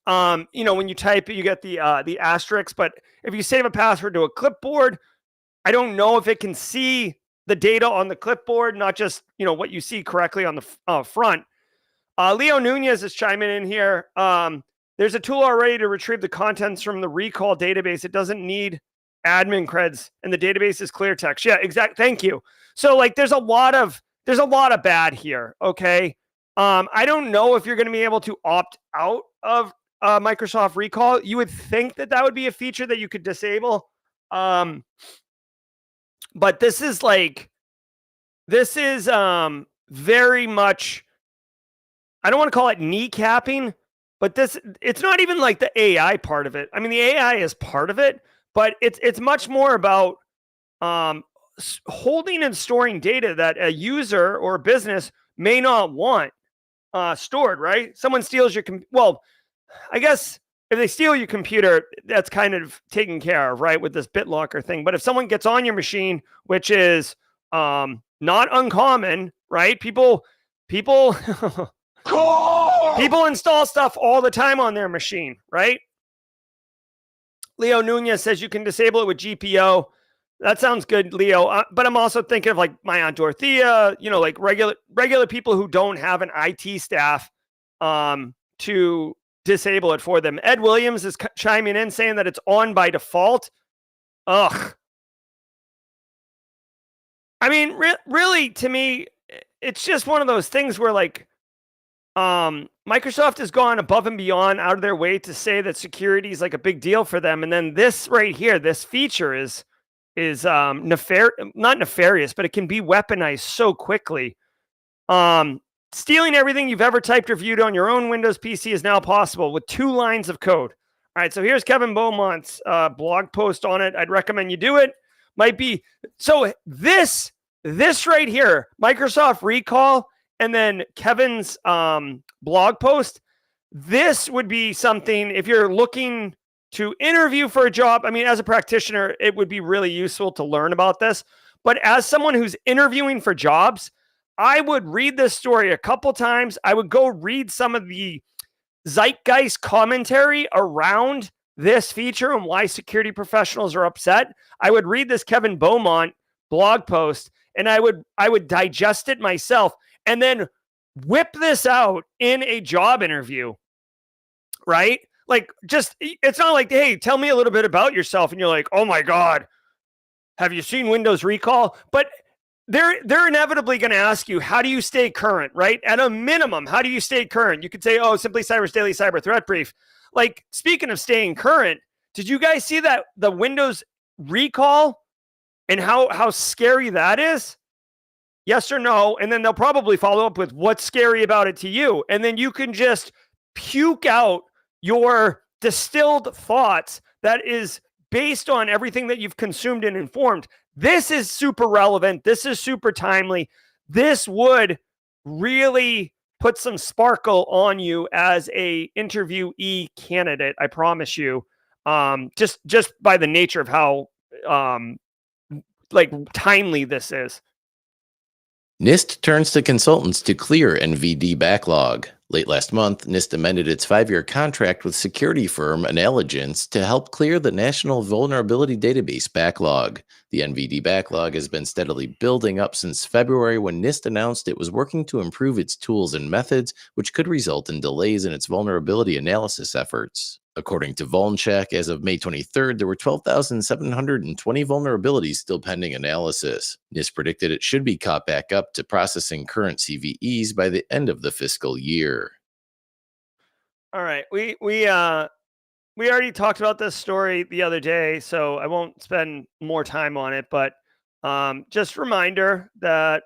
when you type it, you get the asterisk, but if you save a password to a clipboard, I don't know if it can see the data on the clipboard, not just, what you see correctly on the front. Leo Nunez is chiming in here. There's a tool already to retrieve the contents from the recall database. It doesn't need admin creds, and the database is clear text. Yeah, exactly. Thank you. So there's a lot of bad here. Okay. I don't know if you're going to be able to opt out of Microsoft Recall. You would think that would be a feature that you could disable. But this is very much, I don't want to call it kneecapping, but it's not even like the AI part of it. I mean, the AI is part of it, but it's much more about holding and storing data that a user or a business may not want stored, right? Someone steals your I guess if they steal your computer, that's kind of taken care of, right, with this BitLocker thing. But if someone gets on your machine, which is not uncommon, right? People people install stuff all the time on their machine, right? Leo Nunez says you can disable it with GPO. That sounds good, Leo. But I'm also thinking of my Aunt Dorothea, like regular people who don't have an IT staff to disable it for them. Ed Williams is chiming in saying that it's on by default. Ugh. I mean, really, to me, it's just one of those things where Microsoft has gone above and beyond out of their way to say that security is a big deal for them. And then this right here, this feature is not nefarious, but it can be weaponized so quickly. Stealing everything you've ever typed or viewed on your own Windows PC is now possible with 2 lines of code. All right, so here's Kevin Beaumont's blog post on it. I'd recommend you do it. Might be so this right here, Microsoft Recall, and then Kevin's blog post. This would be something if you're looking to interview for a job. I mean, as a practitioner, it would be really useful to learn about this. But as someone who's interviewing for jobs, I would read this story a couple times. I would go read some of the zeitgeist commentary around this feature and why security professionals are upset. I would read this Kevin Beaumont blog post, and I would digest it myself and then whip this out in a job interview, right? It's not like, hey, tell me a little bit about yourself. And you're like, oh my God, have you seen Windows Recall? But they're inevitably going to ask you, how do you stay current, right? At a minimum, how do you stay current? You could say, oh, Simply Cyber's daily cyber threat brief. Like, speaking of staying current, did you guys see that the Windows recall and how scary that is? Yes or no? And then they'll probably follow up with what's scary about it to you. And then you can just puke out your distilled thoughts that is based on everything that you've consumed and informed. This is super relevant. This is super timely. This would really put some sparkle on you as a interviewee candidate. I promise you. Just by the nature of how like timely this is. NIST turns to consultants to clear NVD backlog. Late last month, NIST amended its 5-year contract with security firm Analysts to help clear the National Vulnerability Database backlog. The NVD backlog has been steadily building up since February when NIST announced it was working to improve its tools and methods, which could result in delays in its vulnerability analysis efforts. According to VulnCheck, as of May 23rd, there were 12,720 vulnerabilities still pending analysis. NIST predicted it should be caught back up to processing current CVEs by the end of the fiscal year. All right, we already talked about this story the other day, so I won't spend more time on it. But just reminder that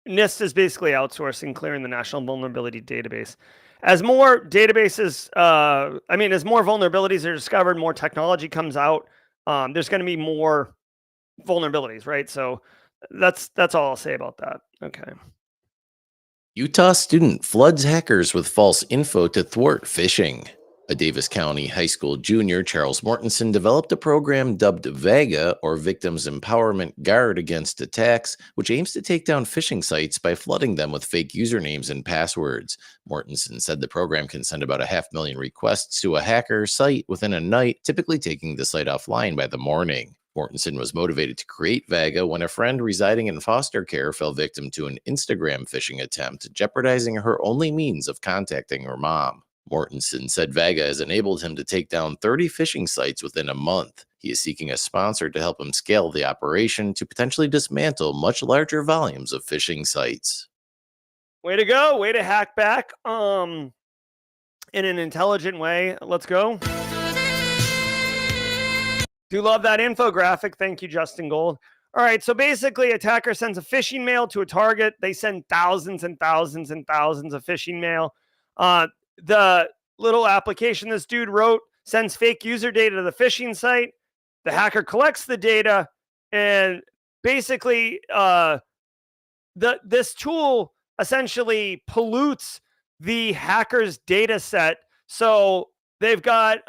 NIST is basically outsourcing clearing the National Vulnerability Database. As more databases, as more vulnerabilities are discovered, more technology comes out, there's going to be more vulnerabilities, right? So that's all I'll say about that. Okay. Utah student floods hackers with false info to thwart phishing. A Davis County High School junior, Charles Mortensen, developed a program dubbed VEGA, or Victims Empowerment Guard Against Attacks, which aims to take down phishing sites by flooding them with fake usernames and passwords. Mortensen said the program can send about 500,000 requests to a hacker site within a night, typically taking the site offline by the morning. Mortensen was motivated to create Vega when a friend residing in foster care fell victim to an Instagram phishing attempt, jeopardizing her only means of contacting her mom. Mortensen said Vega has enabled him to take down 30 phishing sites within a month. He is seeking a sponsor to help him scale the operation to potentially dismantle much larger volumes of phishing sites. Way to go. Way to hack back in an intelligent way. Let's go. Do love that infographic. Thank you, Justin Gold. All right, so basically, attacker sends a phishing mail to a target. They send thousands and thousands and thousands of phishing mail. The little application this dude wrote sends fake user data to the phishing site. The hacker collects the data, and basically, this tool essentially pollutes the hacker's data set. So they've got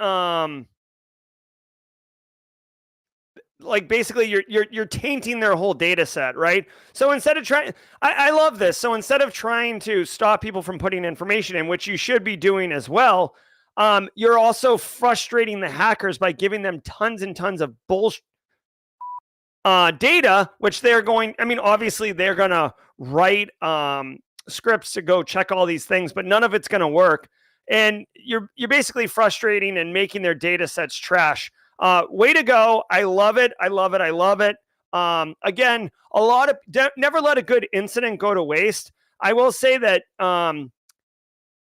basically you're tainting their whole data set, right? So instead of trying, I love this. So instead of trying to stop people from putting information in, which you should be doing as well, you're also frustrating the hackers by giving them tons and tons of bullshit data, which they're going, obviously they're going to write scripts to go check all these things, but none of it's going to work. And you're basically frustrating and making their data sets trash. Way to go. I love it. I love it. I love it. Again, never let a good incident go to waste. I will say that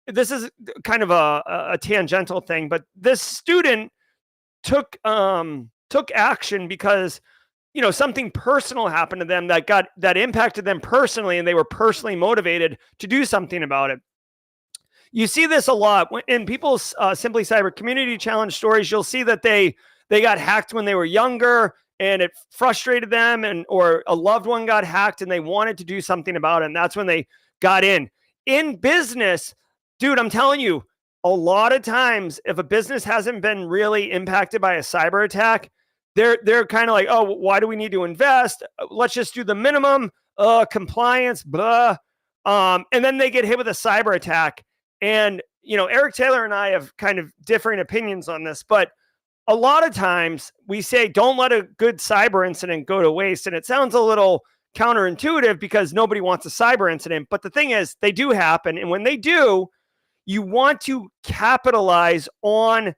this is kind of a tangential thing, but this student took action because, something personal happened to them that impacted them personally, and they were personally motivated to do something about it. You see this a lot in people's Simply Cyber community challenge stories. You'll see that they got hacked when they were younger and it frustrated them, or a loved one got hacked and they wanted to do something about it. And that's when they got in business. Dude, I'm telling you, a lot of times, if a business hasn't been really impacted by a cyber attack, they're kind of like, oh, why do we need to invest? Let's just do the minimum, compliance, blah. And then they get hit with a cyber attack. And, Eric Taylor and I have kind of differing opinions on this, but a lot of times we say, don't let a good cyber incident go to waste. And it sounds a little counterintuitive because nobody wants a cyber incident. But the thing is, they do happen. And when they do, you want to capitalize on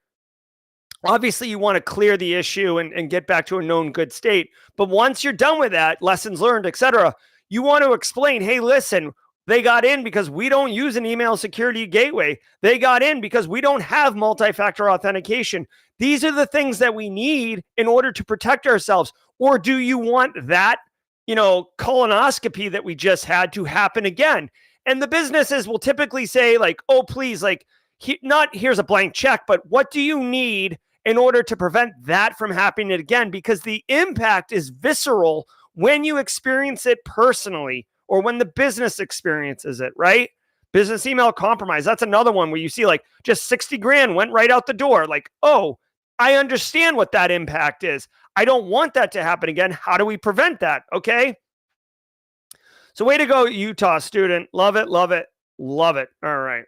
Obviously, you want to clear the issue and get back to a known good state. But once you're done with that, lessons learned, etc., you want to explain, hey, listen, they got in because we don't use an email security gateway. They got in because we don't have multi-factor authentication. These are the things that we need in order to protect ourselves. Or do you want that, colonoscopy that we just had to happen again? And the businesses will typically say like, oh, please, like, here's a blank check, but what do you need in order to prevent that from happening again? Because the impact is visceral when you experience it personally or when the business experiences it, right? Business email compromise. That's another one where you see like just 60 grand went right out the door. Like, oh, I understand what that impact is. I don't want that to happen again. How do we prevent that? Okay. So way to go, Utah student. Love it, love it, love it. All right.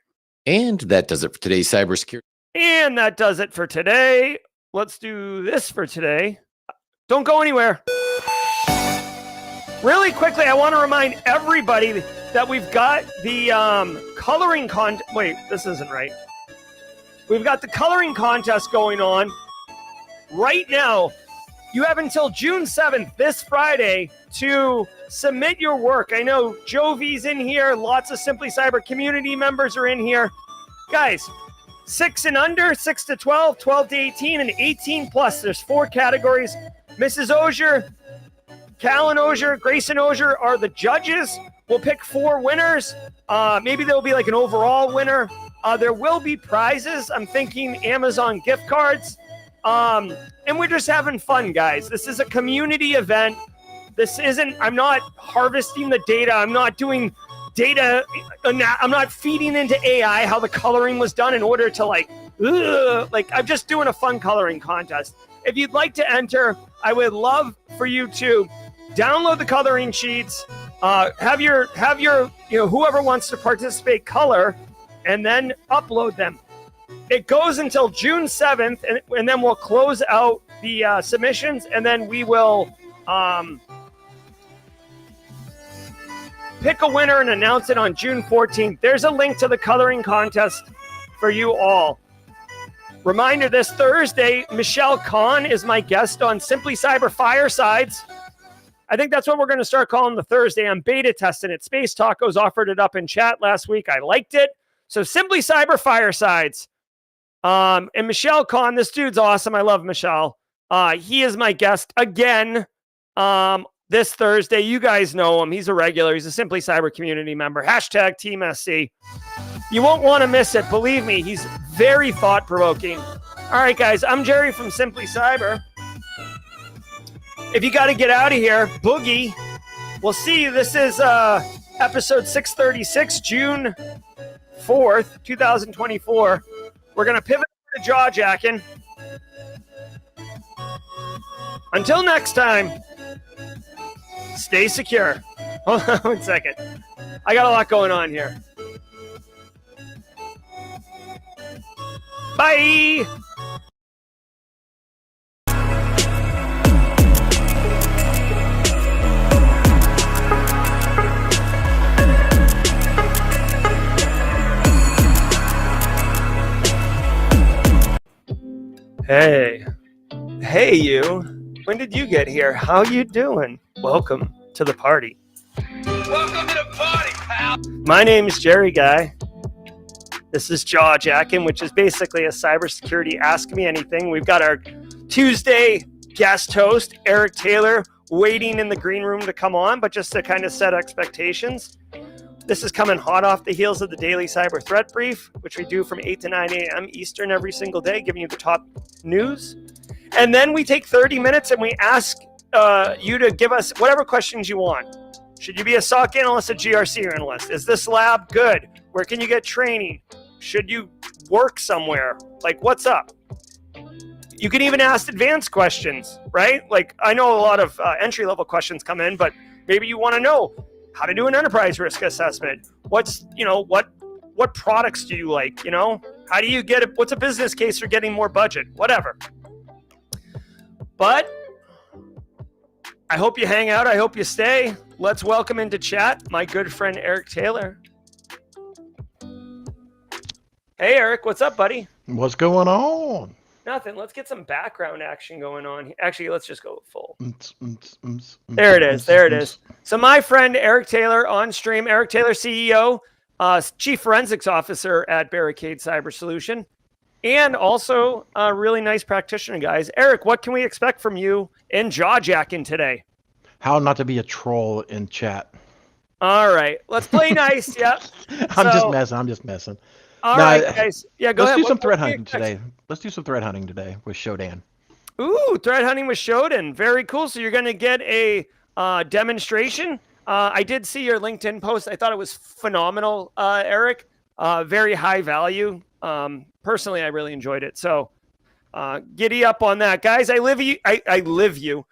And that does it for today's cybersecurity. And that does it for today. Let's do this for today. Don't go anywhere. Really quickly, I want to remind everybody that we've got the coloring Wait, this isn't right. We've got the coloring contest going on right now. You have until June 7th, this Friday, to submit your work. I know Jovi's in here. Lots of Simply Cyber community members are in here. Guys, 6 and under, 6 to 12, 12 to 18, and 18 plus. There's 4 categories. Mrs. Auger, Callan Auger, Grayson Auger are the judges. We'll pick 4 winners. Maybe there'll be like an overall winner. There will be prizes. I'm thinking Amazon gift cards. And we're just having fun, guys. This is a community event. I'm not harvesting the data. I'm not doing data. I'm not feeding into AI how the coloring was done in order to I'm just doing a fun coloring contest. If you'd like to enter, I would love for you to download the coloring sheets, have your whoever wants to participate color, and then upload them. It goes until June 7th, and then we'll close out the submissions, and then we will pick a winner and announce it on June 14th. There's a link to the coloring contest for you all. Reminder, this Thursday, Michelle Kahn is my guest on Simply Cyber Firesides. I think that's what we're going to start calling the Thursday. I'm beta testing it. Space Tacos offered it up in chat last week. I liked it. So Simply Cyber Firesides. And Michelle Kahn, this dude's awesome. I love Michelle. He is my guest again this Thursday. You guys know him. He's a regular. He's a Simply Cyber community member. Hashtag Team SC. You won't want to miss it. Believe me, he's very thought-provoking. All right, guys, I'm Jerry from Simply Cyber. If you got to get out of here, boogie. We'll see you. This is episode 636, June 4th, 2024. We're going to pivot to jaw jacking. Until next time, stay secure. Hold on 1 second. I got a lot going on here. Bye. Hey you. When did you get here? How you doing? Welcome to the party. Welcome to the party, pal. My name is Jerry Guy. This is Jaw Jacking, which is basically a cybersecurity Ask Me Anything. We've got our Tuesday guest host, Eric Taylor, waiting in the green room to come on, but just to kind of set expectations. This is coming hot off the heels of the daily cyber threat brief, which we do from 8 to 9 a.m. Eastern every single day, giving you the top news. And then we take 30 minutes and we ask you to give us whatever questions you want. Should you be a SOC analyst, a GRC analyst? Is this lab good? Where can you get training? Should you work somewhere? Like, what's up? You can even ask advanced questions, right? Like, I know a lot of entry-level questions come in, but maybe you want to know how to do an enterprise risk assessment. What products do you like? How do you get it? What's a business case for getting more budget? Whatever. But I hope you hang out. I hope you stay. Let's welcome into chat my good friend Eric Taylor. Hey, Eric, what's up, buddy? What's going on? Nothing. Let's get some background action going on. Actually, let's just go full. There it is. There it is. So my friend Eric Taylor on stream. Eric Taylor, CEO, Chief Forensics Officer at Barricade Cyber Solution, and also a really nice practitioner, guys. Eric, what can we expect from you in Jawjacking today? How not to be a troll in chat. All right. Let's play nice. Yep. I'm just messing. All right, guys. Yeah, go ahead. Let's do some threat hunting today. Let's do some threat hunting today with Shodan. Ooh, threat hunting with Shodan. Very cool. So you're going to get a demonstration. I did see your LinkedIn post. I thought it was phenomenal, Eric. Very high value. Personally, I really enjoyed it. So giddy up on that. Guys, I leave you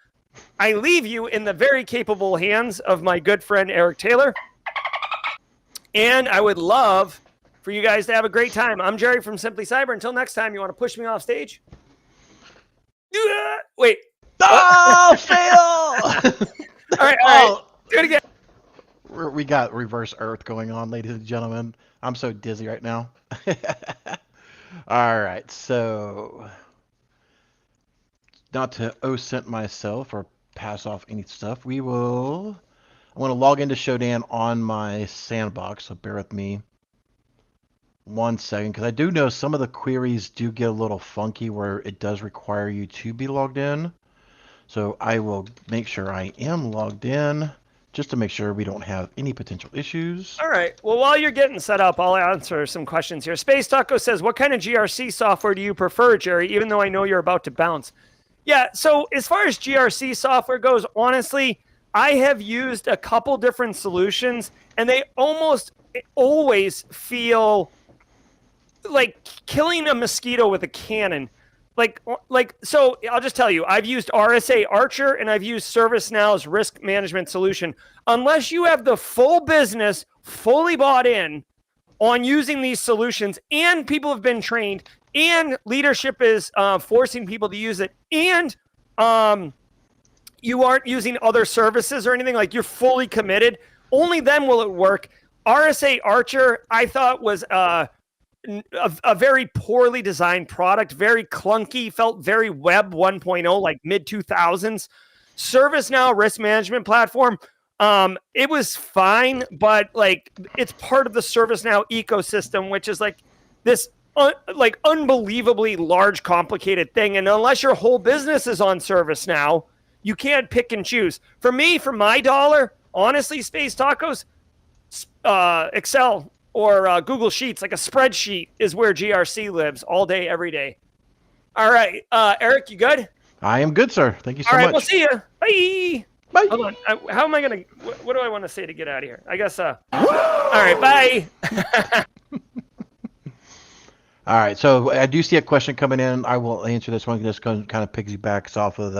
in the very capable hands of my good friend, Eric Taylor. And I would love for you guys to have a great time. I'm Jerry from Simply Cyber. Until next time, you want to push me off stage? Wait. Oh, fail! All right. Do it again. We got reverse Earth going on, ladies and gentlemen. I'm so dizzy right now. All right, so not to OSINT myself or pass off any stuff, I want to log into Shodan on my sandbox, so bear with me 1 second, because I do know some of the queries do get a little funky where it does require you to be logged in. So I will make sure I am logged in just to make sure we don't have any potential issues. All right. Well, while you're getting set up, I'll answer some questions here. Space Taco says, what kind of GRC software do you prefer, Jerry, even though I know you're about to bounce? Yeah, so as far as GRC software goes, honestly, I have used a couple different solutions, and they almost always feel like killing a mosquito with a cannon. So I'll just tell you, I've used RSA Archer and I've used ServiceNow's risk management solution. Unless you have the full business fully bought in on using these solutions and people have been trained and leadership is forcing people to use it and you aren't using other services or anything, like you're fully committed, only then will it work. RSA Archer, I thought was a very poorly designed product, very clunky, felt very web 1.0, like mid 2000s. ServiceNow risk management platform, it was fine, but like it's part of the ServiceNow ecosystem, which is like this unbelievably large, complicated thing. And unless your whole business is on ServiceNow, you can't pick and choose. For me, for my dollar, honestly, Space Tacos, Excel or Google Sheets, like a spreadsheet, is where GRC lives all day, every day. All right, Eric, you good? I am good, sir. Thank you so much. All right, we'll see you. Bye. Bye. Hold on. How am I going to, what do I want to say to get out of here? I guess, all right, bye. All right, so I do see a question coming in. I will answer this one. This kind of piggybacks off of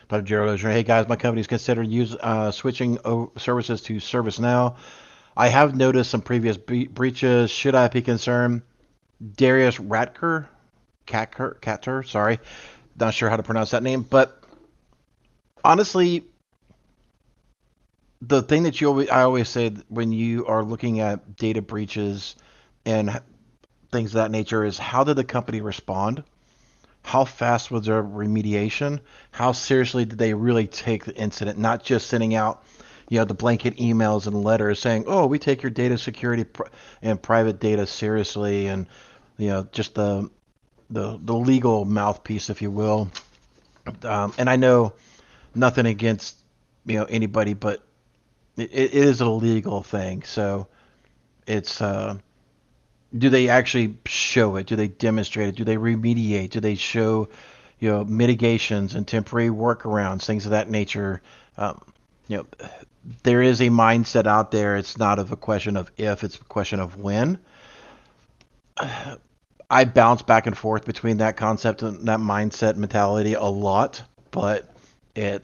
Dr. Gerald. Hey, guys, my company is considering switching services to ServiceNow. I have noticed some previous breaches. Should I be concerned? Darius Catter, sorry. Not sure how to pronounce that name. But honestly, the thing that I always say when you are looking at data breaches and things of that nature is, how did the company respond? How fast was their remediation? How seriously did they really take the incident? Not just sending out the blanket emails and letters saying, oh, we take your data security and private data seriously, and just the legal mouthpiece, if you will. And I know nothing against anybody, but it is a legal thing. So it's do they actually show it? Do they demonstrate it? Do they remediate? Do they show mitigations and temporary workarounds, things of that nature? There is a mindset out there. It's not a question of if, it's a question of when. I bounce back and forth between that concept and that mindset mentality a lot, but you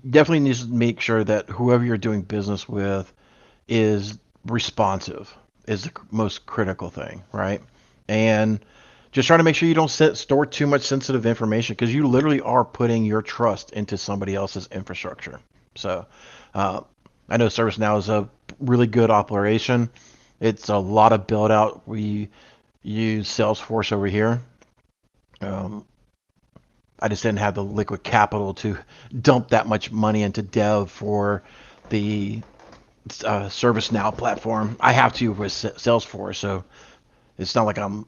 definitely need to make sure that whoever you're doing business with is responsive, is the most critical thing, right? And just trying to make sure you don't store too much sensitive information, because you literally are putting your trust into somebody else's infrastructure. So I know ServiceNow is a really good operation. It's a lot of build out. use Salesforce over here. I just didn't have the liquid capital to dump that much money into dev for the ServiceNow platform. I have to with Salesforce, so it's not like I'm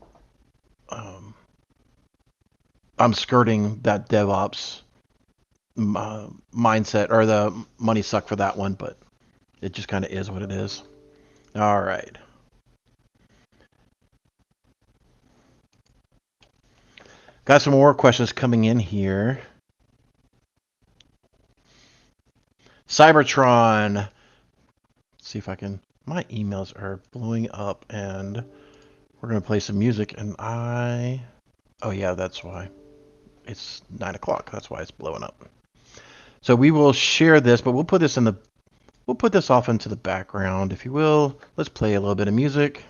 skirting that DevOps mindset or the money suck for that one, but it just kind of is what it is. All right. Got some more questions coming in here. Cybertron. Let's see if I can. My emails are blowing up, and we're going to play some music, and oh yeah, that's why. It's 9 o'clock. That's why it's blowing up. So we will share this, but we'll put this off into the background, if you will. Let's play a little bit of music.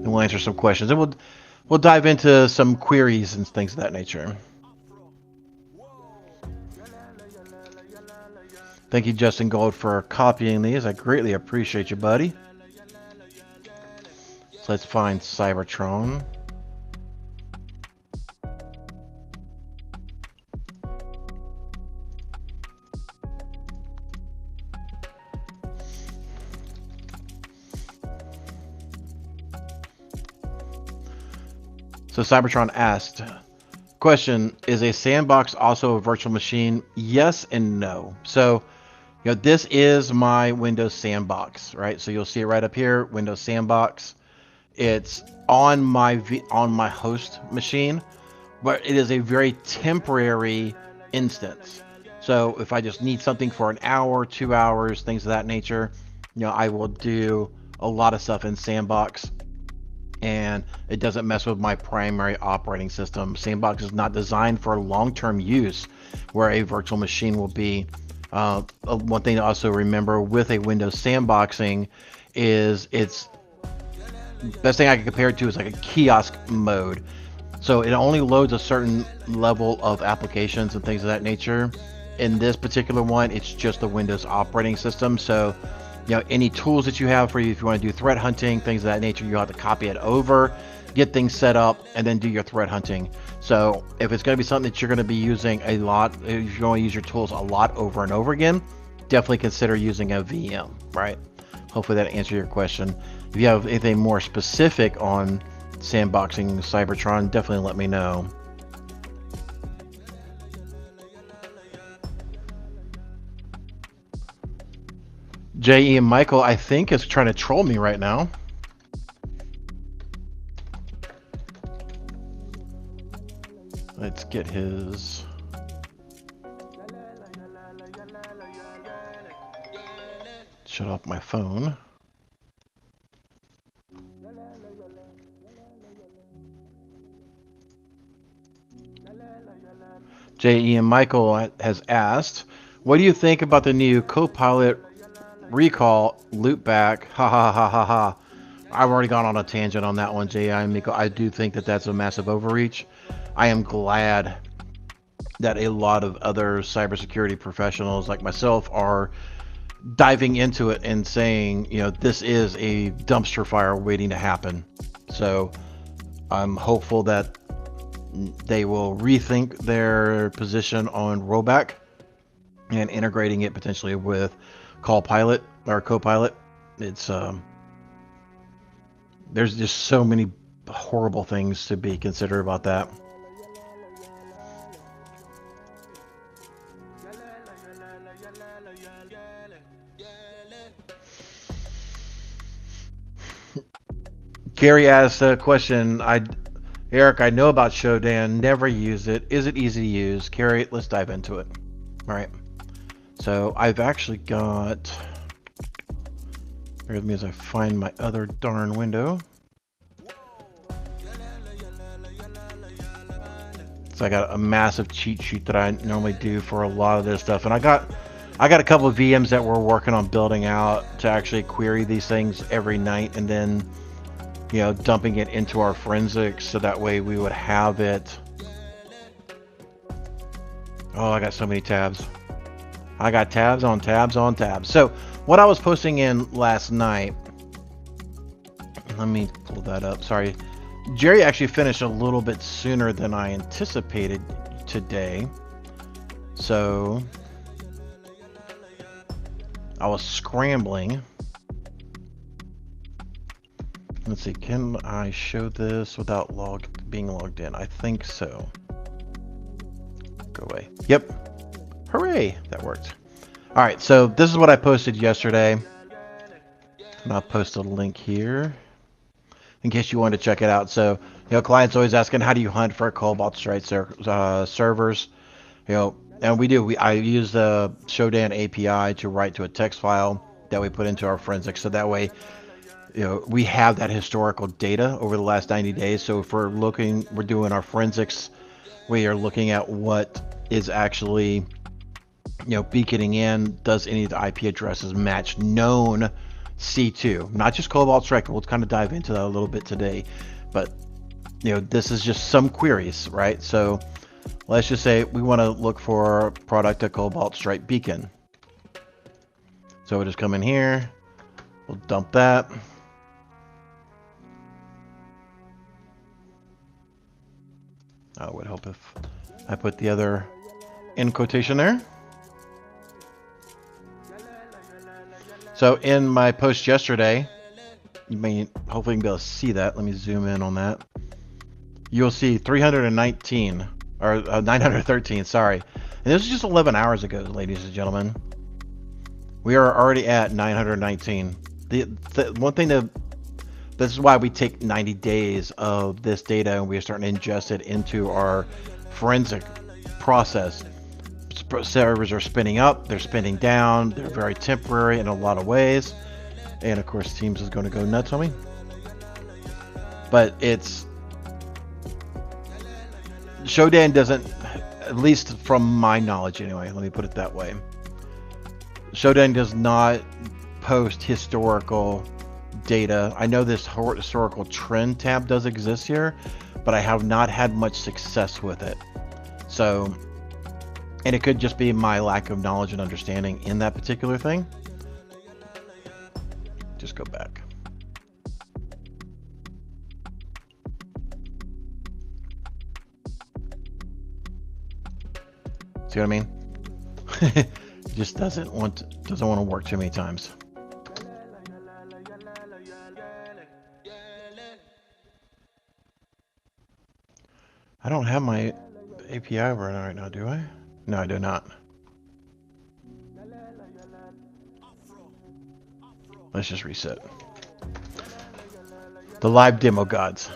And we'll answer some questions, and we'll dive into some queries and things of that nature. Thank you, Justin Gold, for copying these. I greatly appreciate you, buddy. So let's find Cybertron. So Cybertron asked, question, is a sandbox also a virtual machine? Yes and no. So, this is my Windows sandbox, right? So you'll see it right up here, Windows sandbox. It's on my host machine, but it is a very temporary instance. So if I just need something for an hour, 2 hours, things of that nature, I will do a lot of stuff in sandbox. And it doesn't mess with my primary operating system. Sandbox is not designed for long-term use, where a virtual machine will be. One thing to also remember with a Windows sandboxing is it's best thing I can compare it to is like a kiosk mode. So it only loads a certain level of applications and things of that nature. In this particular one, it's just the Windows operating system. So any tools that you have for you, if you want to do threat hunting, things of that nature, you have to copy it over, get things set up, and then do your threat hunting. So if it's going to be something that you're going to be using a lot, if you want to use your tools a lot over and over again, definitely consider using a VM, right? Hopefully that answers your question. If you have anything more specific on sandboxing Cybertron, definitely let me know. J.E. and Michael, I think, is trying to troll me right now. Let's get his... Shut off my phone. J.E. and Michael has asked, what do you think about the new Copilot recall loopback? Ha ha ha ha ha. I've already gone on a tangent on that one, J.E. and Michael. I do think that that's a massive overreach. I am glad that a lot of other cybersecurity professionals like myself are diving into it and saying, this is a dumpster fire waiting to happen. So I'm hopeful that they will rethink their position on rollback and integrating it potentially with Copilot. It's there's just so many horrible things to be considered about that. Gary asked a question. Eric, I know about Shodan, never use it. Is it easy to use? Gary, let's dive into it. All right. So I've actually got, bear with me as I find my other darn window. So I got a massive cheat sheet that I normally do for a lot of this stuff. And I got a couple of VMs that we're working on building out to actually query these things every night and then, dumping it into our forensics so that way we would have it. Oh, I got so many tabs. I got tabs on tabs on tabs. So what I was posting in last night Let me pull that up. Sorry. Jerry actually finished a little bit sooner than I anticipated today. So I was scrambling. Let's see, can I show this without being logged in? I think so. Go away. Yep. Hooray, that worked. All right, so this is what I posted yesterday. And I'll post a link here in case you want to check it out. So, clients always asking, how do you hunt for Cobalt Strike servers? And we do. I use the Shodan API to write to a text file that we put into our forensics. So that way, we have that historical data over the last 90 days. So if we're doing our forensics, we are looking at what is actually, beaconing in. Does any of the IP addresses match known C2? Not just Cobalt Strike. We'll kind of dive into that a little bit today. But, this is just some queries, right? So let's just say we want to look for product a Cobalt Strike beacon. So we'll just come in here. We'll dump that. I would help if I put the other in quotation there. So in my post yesterday, you may hopefully be able to see that. Let me zoom in on that. You'll see 319 or 913, sorry. And this is just 11 hours ago, ladies and gentlemen. We are already at 919. The one thing this is why we take 90 days of this data and we are starting to ingest it into our forensic process. Servers are spinning up, they're spinning down, they're very temporary in a lot of ways. And of course, Teams is going to go nuts on me. But Shodan doesn't, at least from my knowledge anyway, let me put it that way. Shodan does not post historical data. I know this historical trend tab does exist here, but I have not had much success with it. So, and it could just be my lack of knowledge and understanding in that particular thing. Just go back. See what I mean? Just doesn't want to work too many times. I don't have my API running right now, do I? No, I do not. Let's just reset. The live demo gods.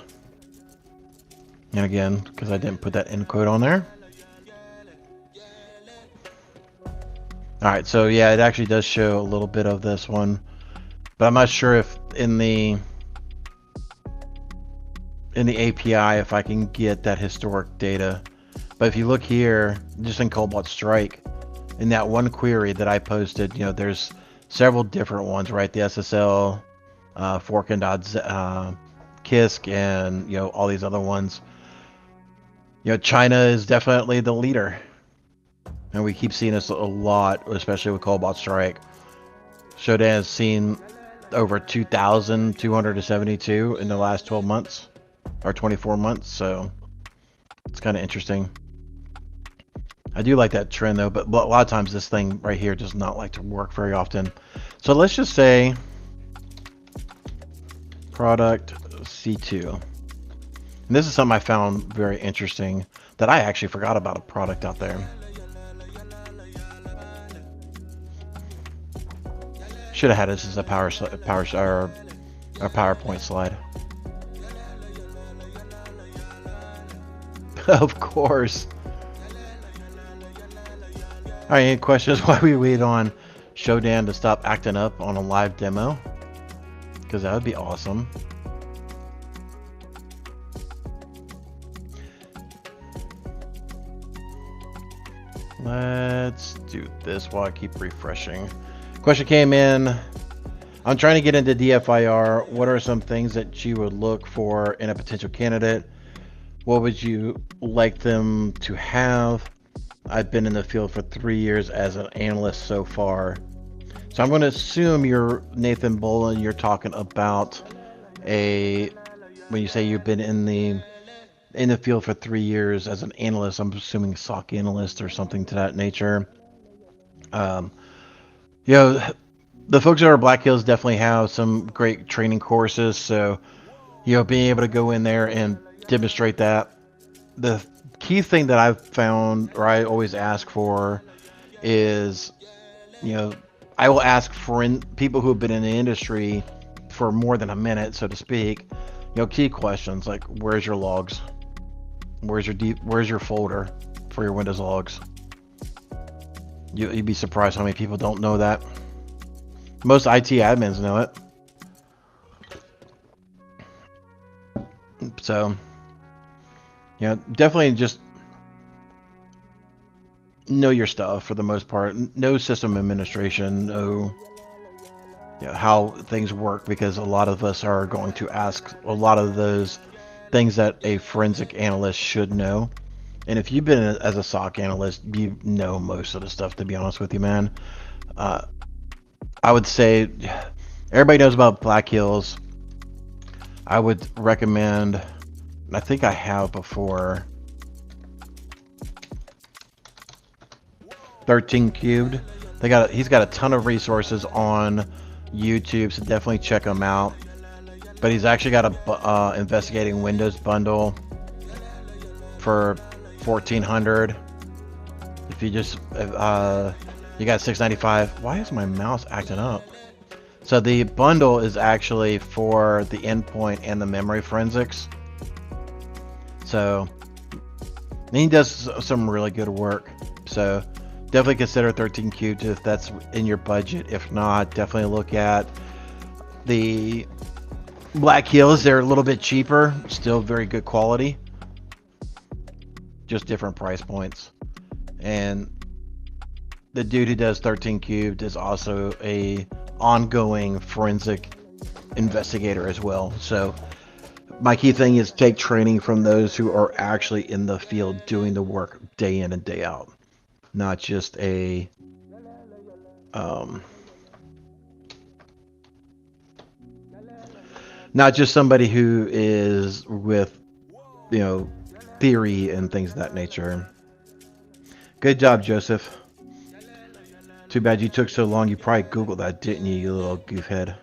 And again, because I didn't put that end quote on there. Alright, so yeah, it actually does show a little bit of this one. But I'm not sure if in the API if I can get that historic data. But if you look here, just in Cobalt Strike, in that one query that I posted, there's several different ones, right? The SSL, pwned, Kisk, and all these other ones. China is definitely the leader, and we keep seeing this a lot, especially with Cobalt Strike. Shodan has seen over 2,272 in the last 12 months or 24 months, so it's kind of interesting. I do like that trend though, but a lot of times this thing right here does not like to work very often. So let's just say product C2. And this is something I found very interesting that I actually forgot about a product out there. Should have had this as a PowerPoint slide. Of course. All right, any questions while we wait on Shodan to stop acting up on a live demo? Because that would be awesome. Let's do this while I keep refreshing. Question came in. I'm trying to get into DFIR. What are some things that you would look for in a potential candidate? What would you like them to have? I've been in the field for 3 years as an analyst so far. So I'm going to assume you're Nathan Bolin. You're talking about when you say you've been in the field for 3 years as an analyst, I'm assuming SOC analyst or something to that nature. You know, the folks at our Black Hills definitely have some great training courses. So, being able to go in there and demonstrate that. The key thing that I've found, or I always ask for, is, I will ask people who have been in the industry for more than a minute, so to speak, key questions like, where's your logs? Where's your folder for your Windows logs? You'd be surprised how many people don't know that. Most IT admins know it. So, definitely just know your stuff for the most part. Know system administration, know how things work, because a lot of us are going to ask a lot of those things that a forensic analyst should know. And if you've been as a SOC analyst, you know most of the stuff, to be honest with you, man. I would say everybody knows about Black Hills. I would recommend, I think I have before, 13 Cubed. He's got a ton of resources on YouTube, so definitely check him out. But he's actually got a investigating Windows bundle for $1,400. If you just you got $695. Why is my mouse acting up? So the bundle is actually for the endpoint and the memory forensics. So he does some really good work. So definitely consider 13 Cubed if that's in your budget. If not, definitely look at the Black Hills. They're a little bit cheaper, still very good quality, just different price points. And the dude who does 13 Cubed is also a ongoing forensic investigator as well. So my key thing is take training from those who are actually in the field doing the work day in and day out, not just a not just somebody who is with theory and things of that nature. Good job, Joseph. Too bad you took so long. You probably Googled that, didn't you, you little goofhead?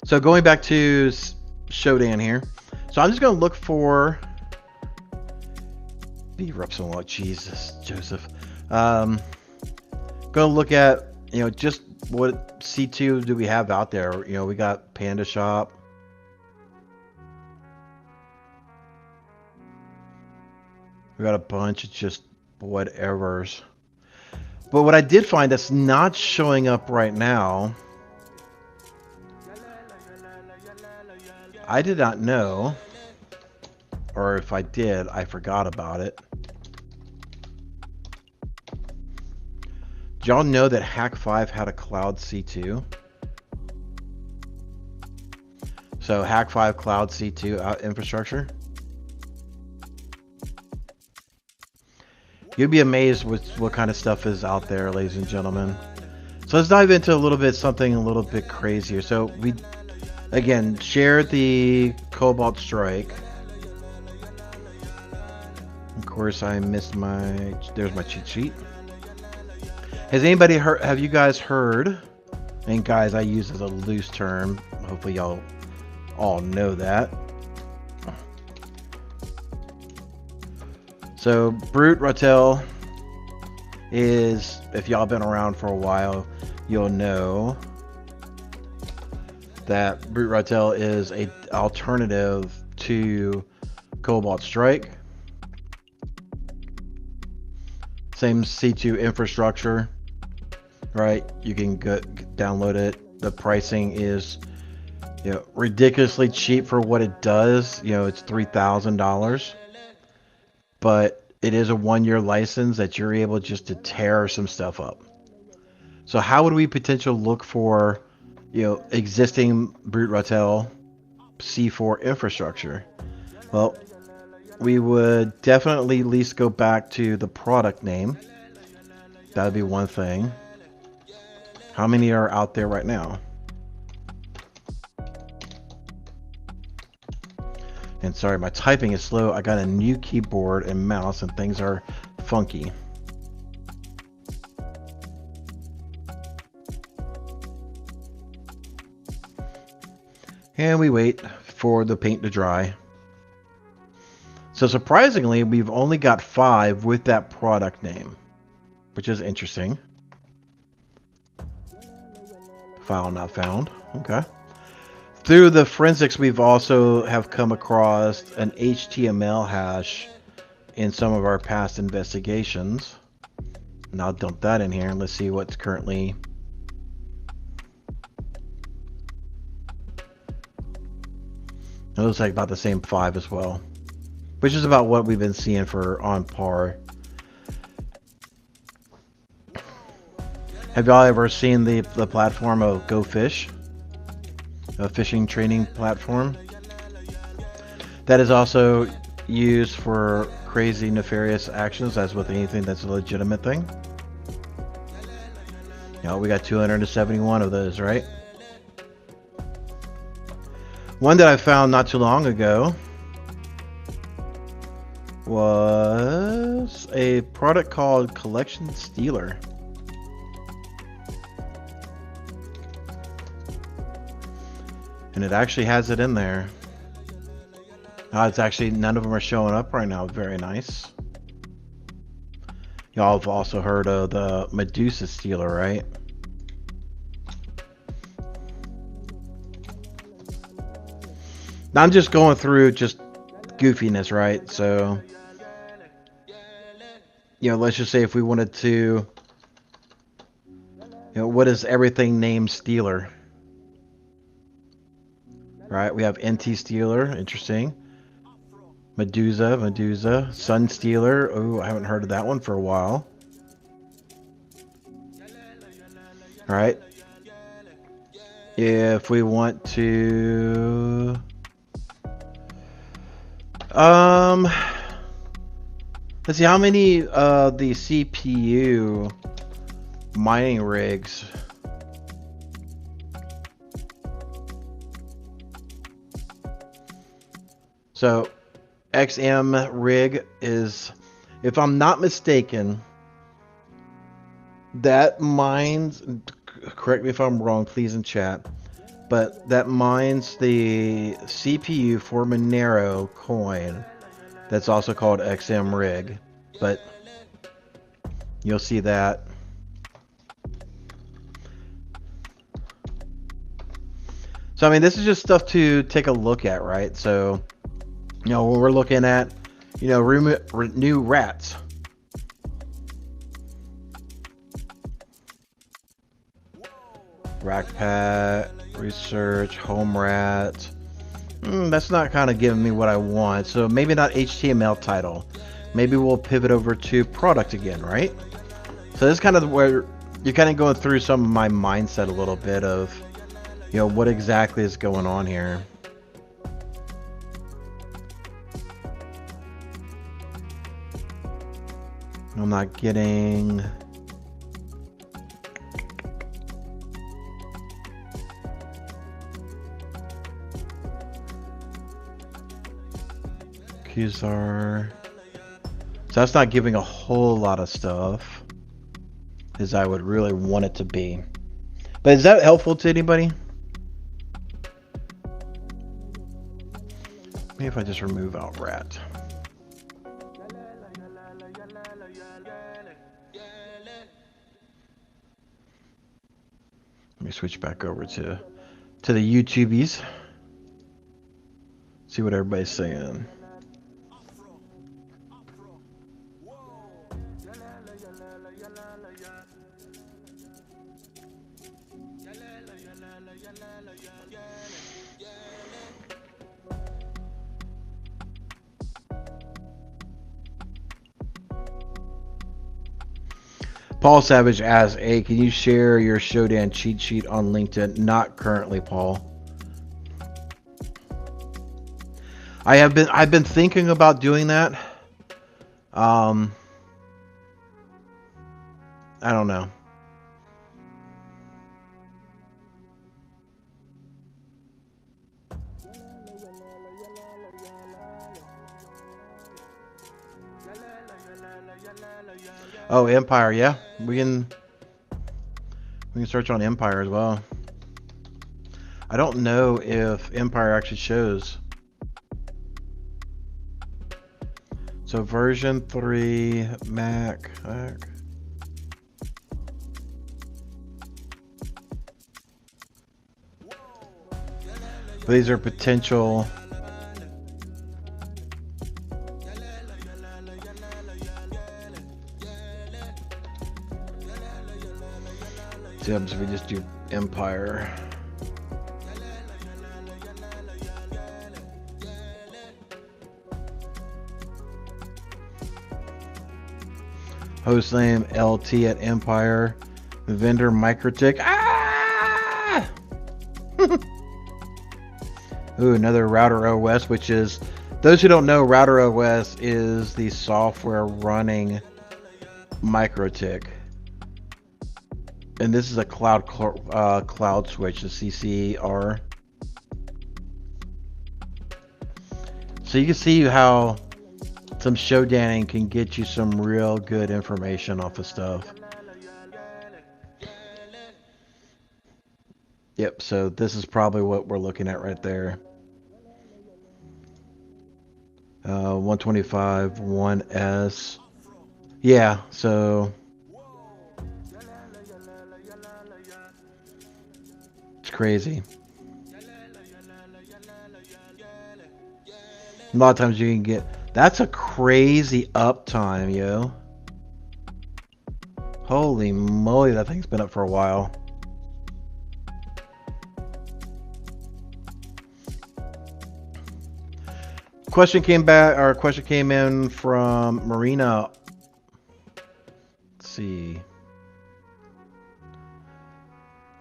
So going back to Shodan here. So I'm just going to look for... Beaver up some lot. Jesus, Joseph. Going to look at, just what C2 do we have out there? We got Panda Shop. We got a bunch of just whatevers. But what I did find that's not showing up right now, I did not know, or if I did, I forgot about it. Did y'all know that Hack5 had a cloud C2? So Hack5 cloud C2 infrastructure. You'd be amazed with what kind of stuff is out there, ladies and gentlemen. So let's dive into something a little bit crazier. So we, again, shared the Cobalt Strike. Of course, I missed there's my cheat sheet. Has anybody heard, have you guys heard, and guys, I use as a loose term, hopefully y'all all know that. So Brute Rotel is, if y'all been around for a while, you'll know that Brute Rotel is an alternative to Cobalt Strike. Same C2 infrastructure, right? You can download it. The pricing is, ridiculously cheap for what it does. It's $3,000. But it is a 1-year license that you're able just to tear some stuff up. So how would we potentially look for, existing Brute Rotel C4 infrastructure? Well, we would definitely at least go back to the product name. That would be one thing. How many are out there right now? And sorry, my typing is slow. I got a new keyboard and mouse and things are funky. And we wait for the paint to dry. So surprisingly, we've only got 5 with that product name, which is interesting. File not found. Okay. Through the forensics, we've also have come across an HTML hash in some of our past investigations. And I'll dump that in here and let's see what's currently. It looks like about the same 5 as well, which is about what we've been seeing for on par. Have y'all ever seen the platform of Go Fish? A fishing training platform that is also used for crazy nefarious actions, as with anything that's a legitimate thing. You know, we got 271 of those, right? One that I found not too long ago was a product called Collection Stealer. And it actually has it in there. It's actually, none of them are showing up right now. Very nice. Y'all have also heard of the Medusa Stealer, right? Now I'm just going through just goofiness, right? So, you know, let's just say if we wanted to, you know, what is everything named Stealer? Right, we have NT Stealer, interesting. Medusa, Sun Stealer. Oh, I haven't heard of that one for a while. All right. If we want to, let's see how many of the CPU mining rigs. So XM rig is, if I'm not mistaken, that mines, correct me if I'm wrong, please in chat, but that mines the CPU for Monero coin. That's also called XM rig, but you'll see that. So I mean, this is just stuff to take a look at, right? So, you know, when we're looking at, you know, new rats. Rackpat, research, home rat. That's not kind of giving me what I want. So maybe not HTML title. Maybe we'll pivot over to product again, right? So this is kind of where you're kind of going through some of my mindset a little bit of, you know, what exactly is going on here. I'm not getting... Qzar. So that's not giving a whole lot of stuff as I would really want it to be. But is that helpful to anybody? Maybe if I just remove out rat. Let me switch back over to the YouTubies. See what everybody's saying. Paul Savage asks, "Hey, can you share your Showdown cheat sheet on LinkedIn?" Not currently, Paul. I've been thinking about doing that. I don't know. Oh, Empire, yeah. We can search on Empire as well. I don't know if Empire actually shows. So version 3 Mac. These are potential. See what happens if we just do Empire. Host name LT at Empire. Vendor MikroTik. Ah! Ooh, another Router OS, which is, those who don't know, Router OS is the software running MikroTik. And this is a cloud switch, the CCR. So you can see how some showdanning can get you some real good information off of stuff. Yep, so this is probably what we're looking at right there. 125, 1S. Yeah, so it's crazy. A lot of times you can get, that's a crazy uptime, yo. Holy moly, that thing's been up for a while. Question came in from Marina. Let's see.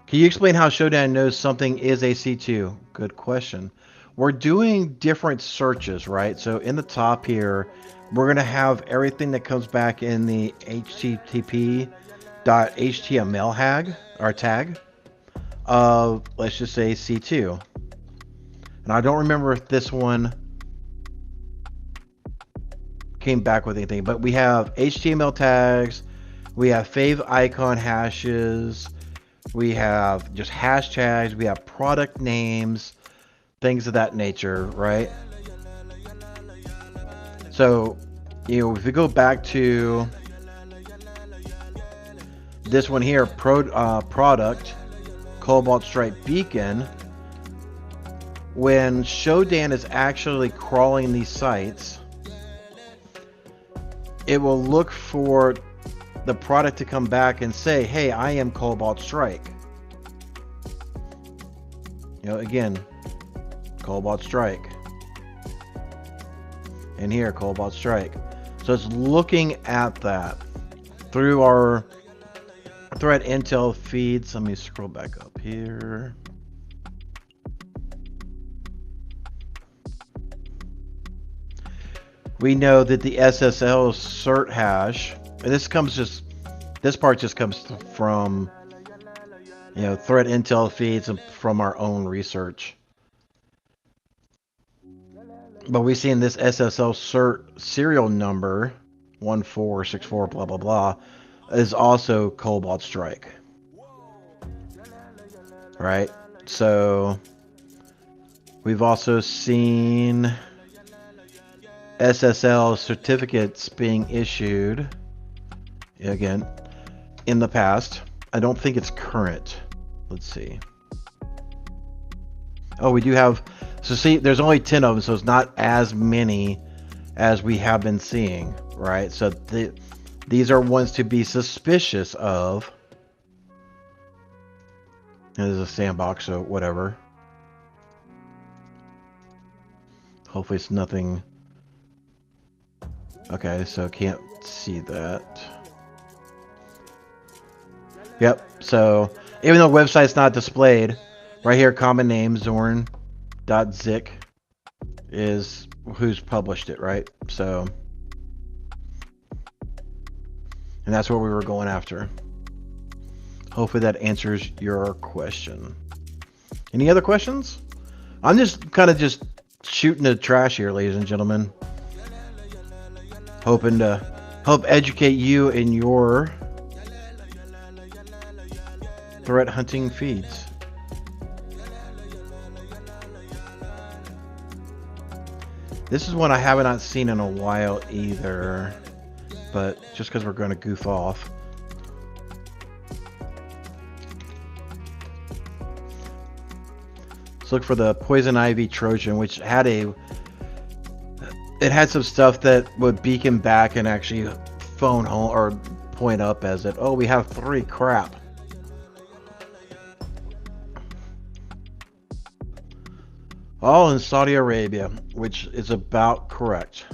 Can you explain how Showdown knows something is a C2? Good question. We're doing different searches, right? So in the top here, we're going to have everything that comes back in the http.html tag of, let's just say, C2. And I don't remember if this one came back with anything, but we have HTML tags, we have fave icon hashes, we have just hashtags, we have product names, things of that nature, right? So, you know, if we go back to this one here, product Cobalt Stripe Beacon, when Shodan is actually crawling these sites, it will look for the product to come back and say, hey, I am Cobalt Strike. You know, again, Cobalt Strike. And here, Cobalt Strike. So it's looking at that through our threat intel feeds. Let me scroll back up here. We know that the SSL cert hash, and this part just comes from, you know, threat intel feeds and from our own research. But we see in this SSL cert serial number 1464 blah blah blah is also Cobalt Strike. Right? So we've also seen SSL certificates being issued again in the past. I don't think it's current. Let's see. Oh, we do have, so see, there's only 10 of them, so it's not as many as we have been seeing, right? So these are ones to be suspicious of. And there's a sandbox, so whatever. Hopefully it's nothing. Okay, so can't see that. Yep, so even though website's not displayed, right here, common name, zorn.zik is who's published it, right? So, and that's what we were going after. Hopefully that answers your question. Any other questions? I'm just kind of just shooting the trash here, ladies and gentlemen. Hoping to help educate you in your threat hunting feeds. This is one I have not seen in a while either, but just because we're going to goof off. Let's look for the Poison Ivy Trojan, which had it had some stuff that would beacon back and actually phone home or point up as it, oh, we have 3 crap. All in Saudi Arabia, which is about correct.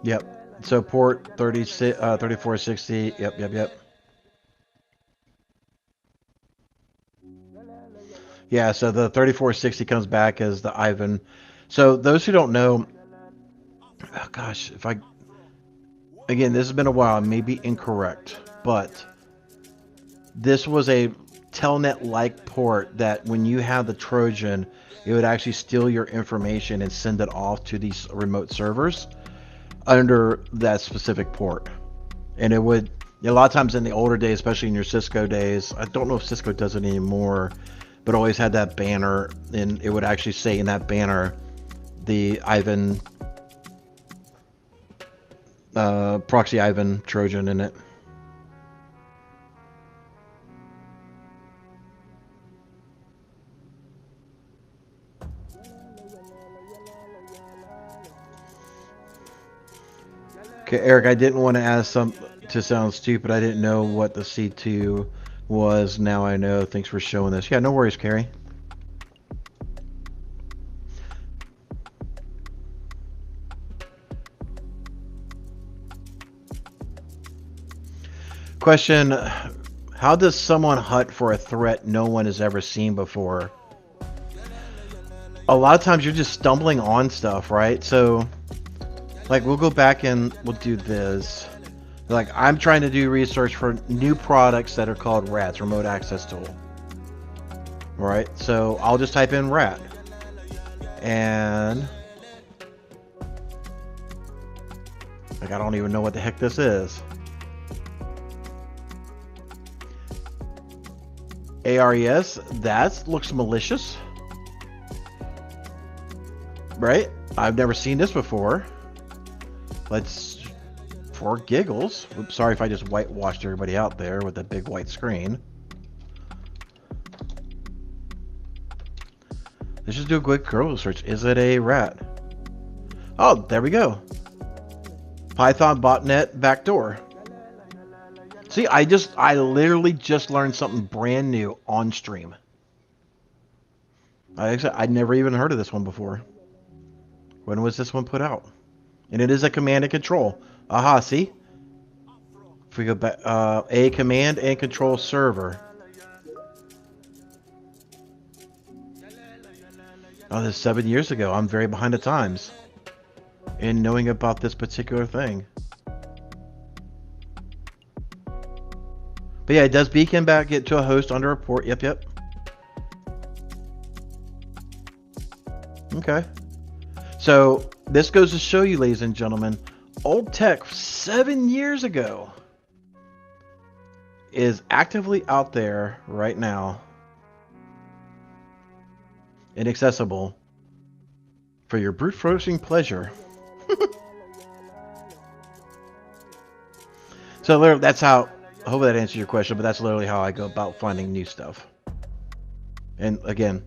Yep. So port 3460. Yep. Yeah, so the 3460 comes back as the Ivan. So those who don't know, oh gosh, again, this has been a while, I may be incorrect, but this was a telnet-like port that when you have the Trojan, it would actually steal your information and send it off to these remote servers under that specific port. And it would, a lot of times in the older days, especially in your Cisco days, I don't know if Cisco does it anymore, but always had that banner, and it would actually say in that banner the Ivan proxy Ivan Trojan in it. Okay, Eric, I didn't want to ask to sound stupid. I didn't know what the C2 was. Now I know. Thanks for showing this. Yeah, no worries, Carrie. Question, how does someone hunt for a threat no one has ever seen before? A lot of times you're just stumbling on stuff, right? So, like, we'll go back and we'll do this. Like, I'm trying to do research for new products that are called RATs, Remote Access Tool. Right? So, I'll just type in RAT. And, like, I don't even know what the heck this is. ARES, that looks malicious. Right? I've never seen this before. Let's, for giggles. Oops, sorry if I just whitewashed everybody out there with a big white screen. Let's just do a quick Google search. Is it a rat? Oh, there we go. Python botnet backdoor. See, I literally just learned something brand new on stream. I'd never even heard of this one before. When was this one put out? And it is a command and control. Aha, see? If we go back, a command and control server. Oh, this is 7 years ago. I'm very behind the times in knowing about this particular thing. But yeah, it does beacon back it to a host under a port. Yep. Okay. So this goes to show you, ladies and gentlemen, old tech 7 years ago is actively out there right now, inaccessible for your brute forcing pleasure. So literally, that's how, hopefully that answers your question, but that's literally how I go about finding new stuff. And again,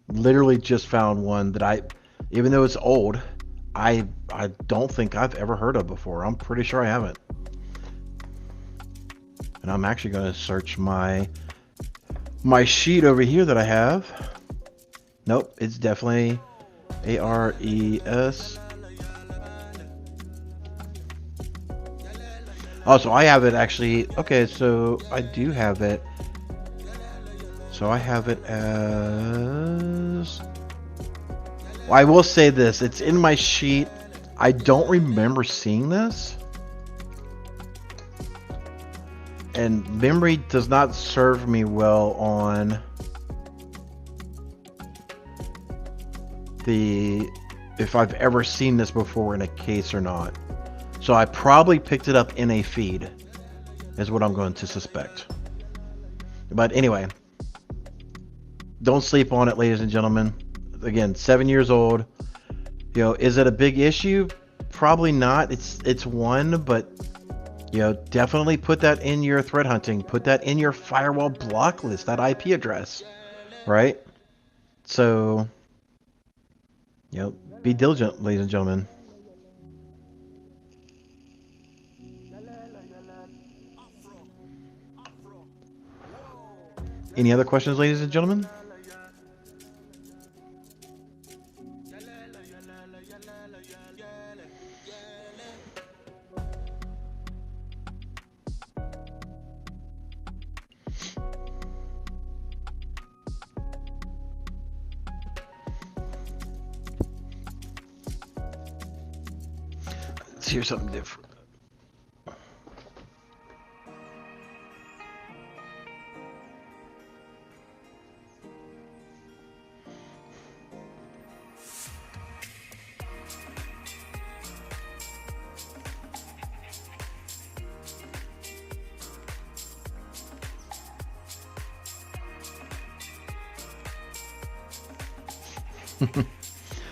literally just found one that even though it's old, I don't think I've ever heard of before. I'm pretty sure I haven't. And I'm actually going to search my sheet over here that I have. Nope, it's definitely ARES. Oh, so I have it actually. Okay, so I do have it. So I have it as... Well, I will say this. It's in my sheet. I don't remember seeing this. And memory does not serve me well on if I've ever seen this before in a case or not. So I probably picked it up in a feed, is what I'm going to suspect. But anyway, don't sleep on it, ladies and gentlemen. Again, 7 years old. You know, is it a big issue? Probably not. It's one, but you know, definitely put that in your threat hunting. Put that in your firewall block list, that IP address, right? So, you know, be diligent, ladies and gentlemen. Any other questions, ladies and gentlemen? Let's hear something different.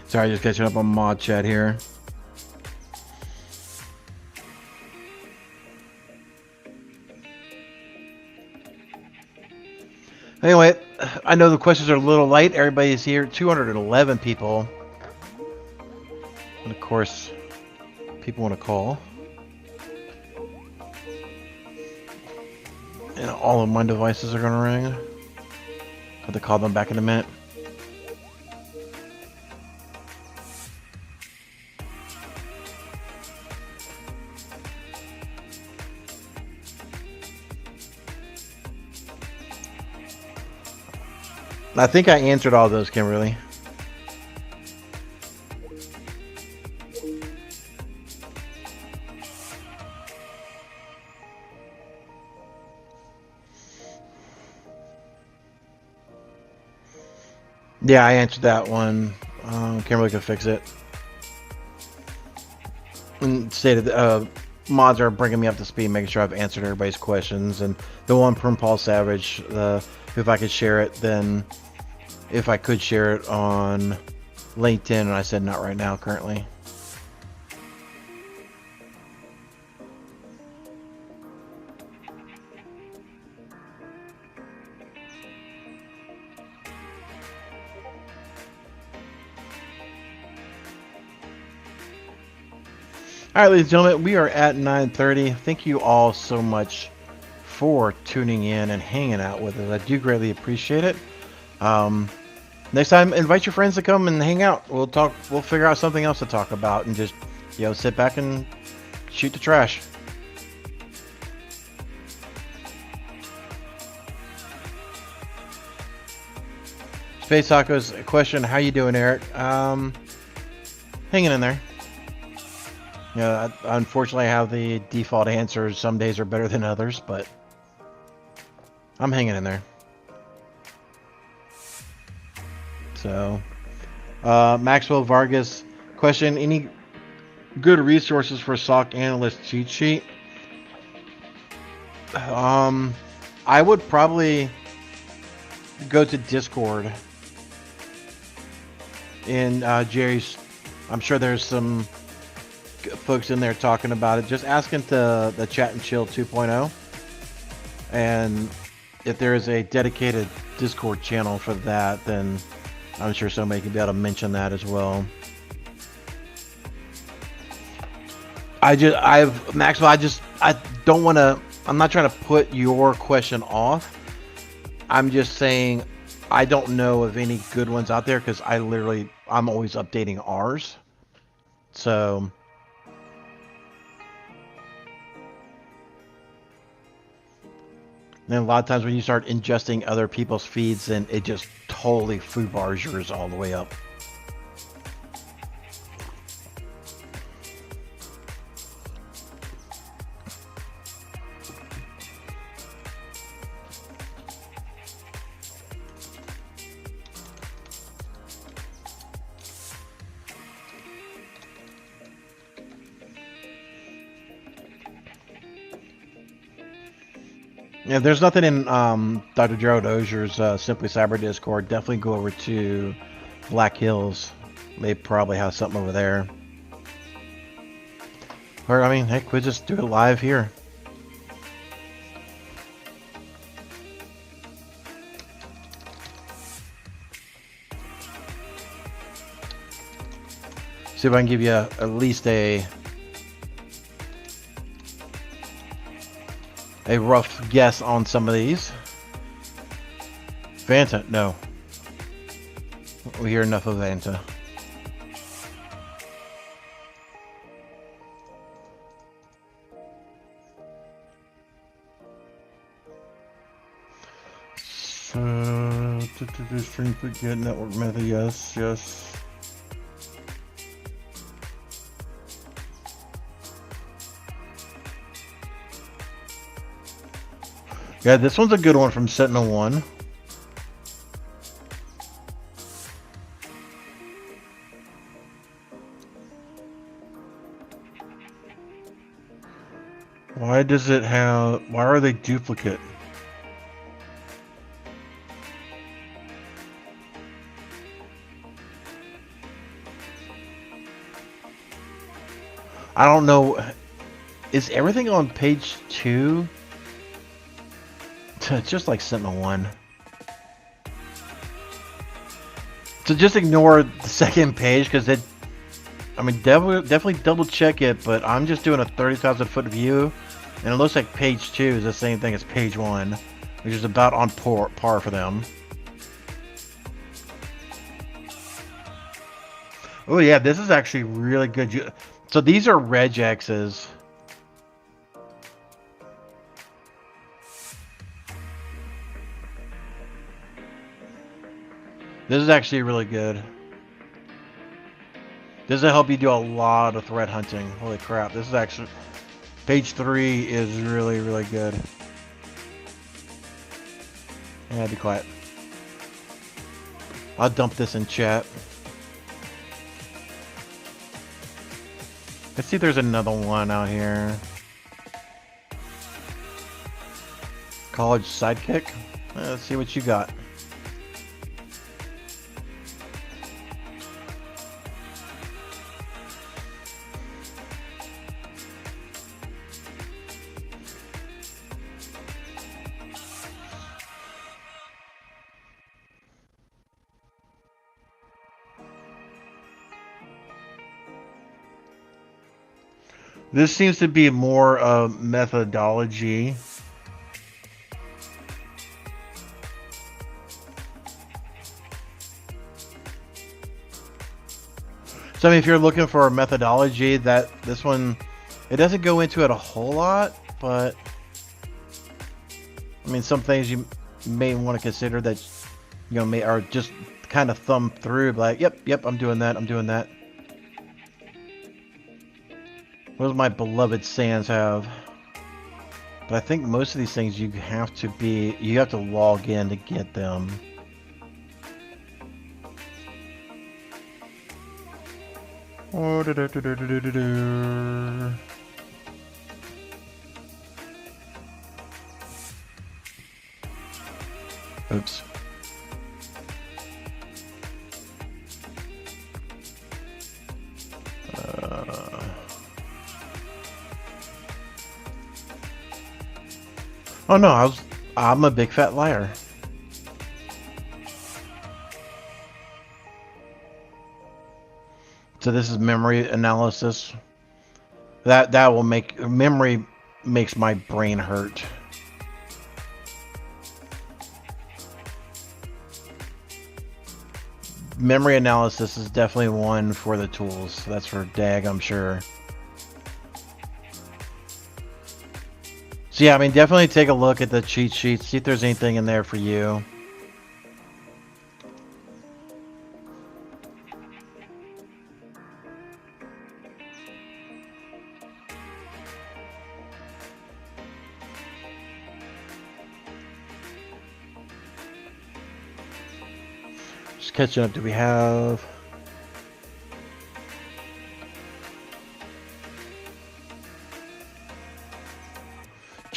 Sorry, just catching up on mod chat here. Anyway, I know the questions are a little light. Everybody's here. 211 people. And of course, people want to call. And all of my devices are going to ring. Have to call them back in a minute. I think I answered all those, Kimberly. Yeah, I answered that one. Kimberly could fix it. And stated mods are bringing me up to speed, making sure I've answered everybody's questions. And the one from Paul Savage, if I could share it, then if I could share it on LinkedIn, and I said not right now currently. All right, ladies and gentlemen, we are at 9:30. Thank you all so much for tuning in and hanging out with us. I do greatly appreciate it. Next time, invite your friends to come and hang out. We'll talk. We'll figure out something else to talk about, and just, you know, sit back and shoot the trash. Space Tacos question: how you doing, Eric? Hanging in there. Yeah, unfortunately, I have the default answers. Some days are better than others, but I'm hanging in there. So, Maxwell Vargas question: any good resources for SOC analyst cheat sheet? I would probably go to Discord. In Jerry's, I'm sure there's some folks in there talking about it. Just ask into the Chat and Chill 2.0, and if there is a dedicated Discord channel for that, then I'm sure somebody could be able to mention that as well. I don't want to, I'm not trying to put your question off. I'm just saying I don't know of any good ones out there, because I'm always updating ours. So and a lot of times when you start ingesting other people's feeds, then it just totally foodbars yours all the way up. Yeah, there's nothing in Dr. Gerald Augier's Simply Cyber Discord. Definitely go over to Black Hills. They probably have something over there. Or, I mean, heck, we just do it live here. See if I can give you at least a rough guess on some of these. Vanta, no. We hear enough of Vanta. String get network method, yes. Yeah, this one's a good one from Sentinel-1. Why are they duplicate? I don't know. Is everything on page 2? Just like Sentinel-1. So just ignore the second page because it. I mean, definitely double check it, but I'm just doing a 30,000 foot view, and it looks like page 2 is the same thing as page 1, which is about on par for them. Oh yeah, this is actually really good. So these are regexes. This is actually really good. This will help you do a lot of threat hunting. Holy crap, this is actually... Page 3 is really, really good. Yeah, be quiet. I'll dump this in chat. Let's see if there's another one out here. College Sidekick? Let's see what you got. This seems to be more of methodology. So I mean, if you're looking for a methodology, this one, it doesn't go into it a whole lot, but I mean, some things you may want to consider that, you know, are just kind of thumb through, like, yep, I'm doing that. What does my beloved Sans have? But I think most of these things you have to log in to get them. Oops. Oh no, I'm a big fat liar. So this is memory analysis. That will make memory makes my brain hurt. Memory analysis is definitely one for the tools. That's for DAG, I'm sure. So yeah, I mean, definitely take a look at the cheat sheets, see if there's anything in there for you. Just catching up, do we have...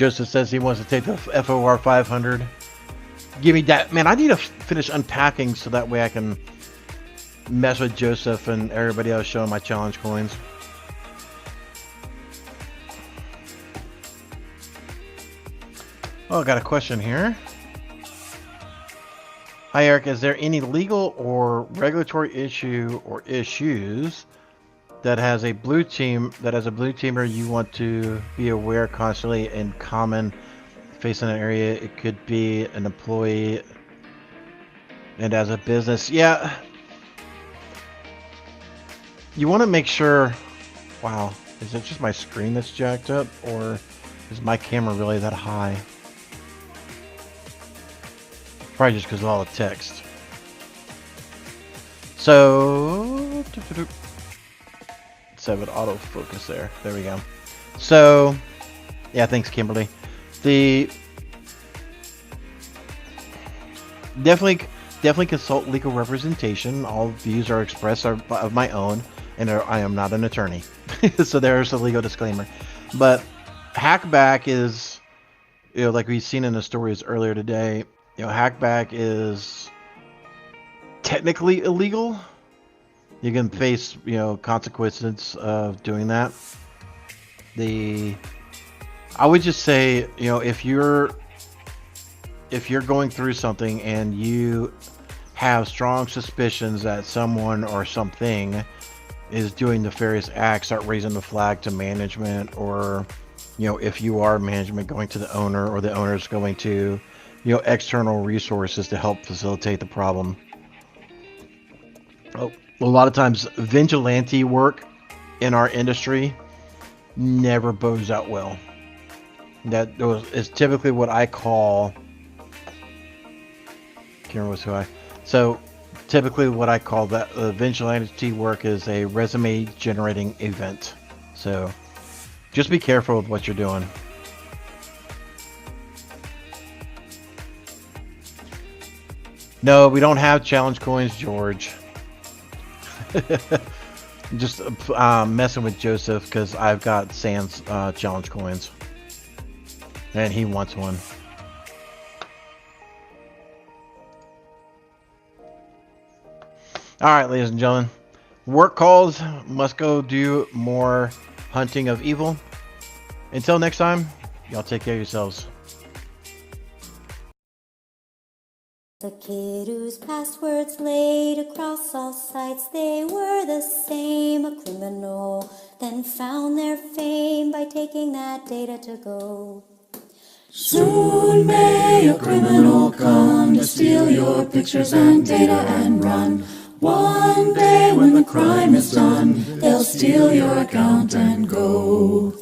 Joseph says he wants to take the FOR 500. Give me that. Man, I need to finish unpacking so that way I can mess with Joseph and everybody else showing my challenge coins. Oh, I got a question here. Hi, Eric. Is there any legal or regulatory issue or issues that has a blue teamer you want to be aware constantly in common facing an area? It could be an employee and as a business. Yeah. You want to make sure. Wow. Is it just my screen that's jacked up, or is my camera really that high? Probably just because of all the text. So, let's have it autofocus there. There we go. So, yeah, thanks, Kimberly. Definitely consult legal representation. All views are expressed of my own, and I am not an attorney. So there's a legal disclaimer. But hackback is, like we've seen in the stories earlier today, hackback is technically illegal. You can face, consequences of doing that. I would just say, if you're going through something and you have strong suspicions that someone or something is doing nefarious acts, start raising the flag to management, or, if you are management, going to the owner, or the owner is going to, external resources to help facilitate the problem. Oh, a lot of times vigilante work in our industry never bodes out well. That is typically what I call, so typically what I call that vigilante work is a resume generating event. So just be careful with what you're doing. No, we don't have challenge coins, George. Just messing with Joseph because I've got Sans challenge coins. And he wants one. Alright, ladies and gentlemen. Work calls. Must go do more hunting of evil. Until next time, y'all take care of yourselves. The kid whose passwords laid across all sites, they were the same. A criminal then found their fame by taking that data to go. Soon may a criminal come to steal your pictures and data and run. One day when the crime is done, they'll steal your account and go.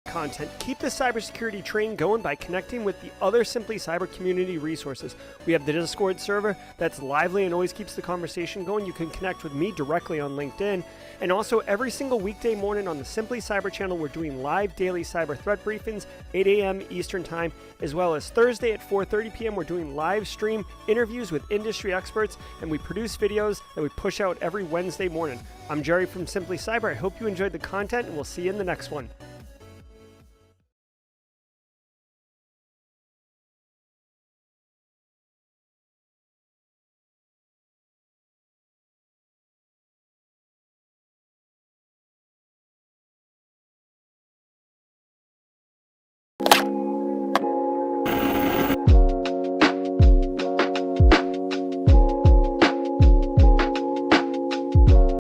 Content. Keep the cybersecurity train going by connecting with the other Simply Cyber community resources. We have the Discord server that's lively and always keeps the conversation going. You can connect with me directly on LinkedIn. And also every single weekday morning on the Simply Cyber channel, we're doing live daily cyber threat briefings, 8 a.m. Eastern time, as well as Thursday at 4:30 p.m. We're doing live stream interviews with industry experts, and we produce videos that we push out every Wednesday morning. I'm Jerry from Simply Cyber. I hope you enjoyed the content, and we'll see you in the next one.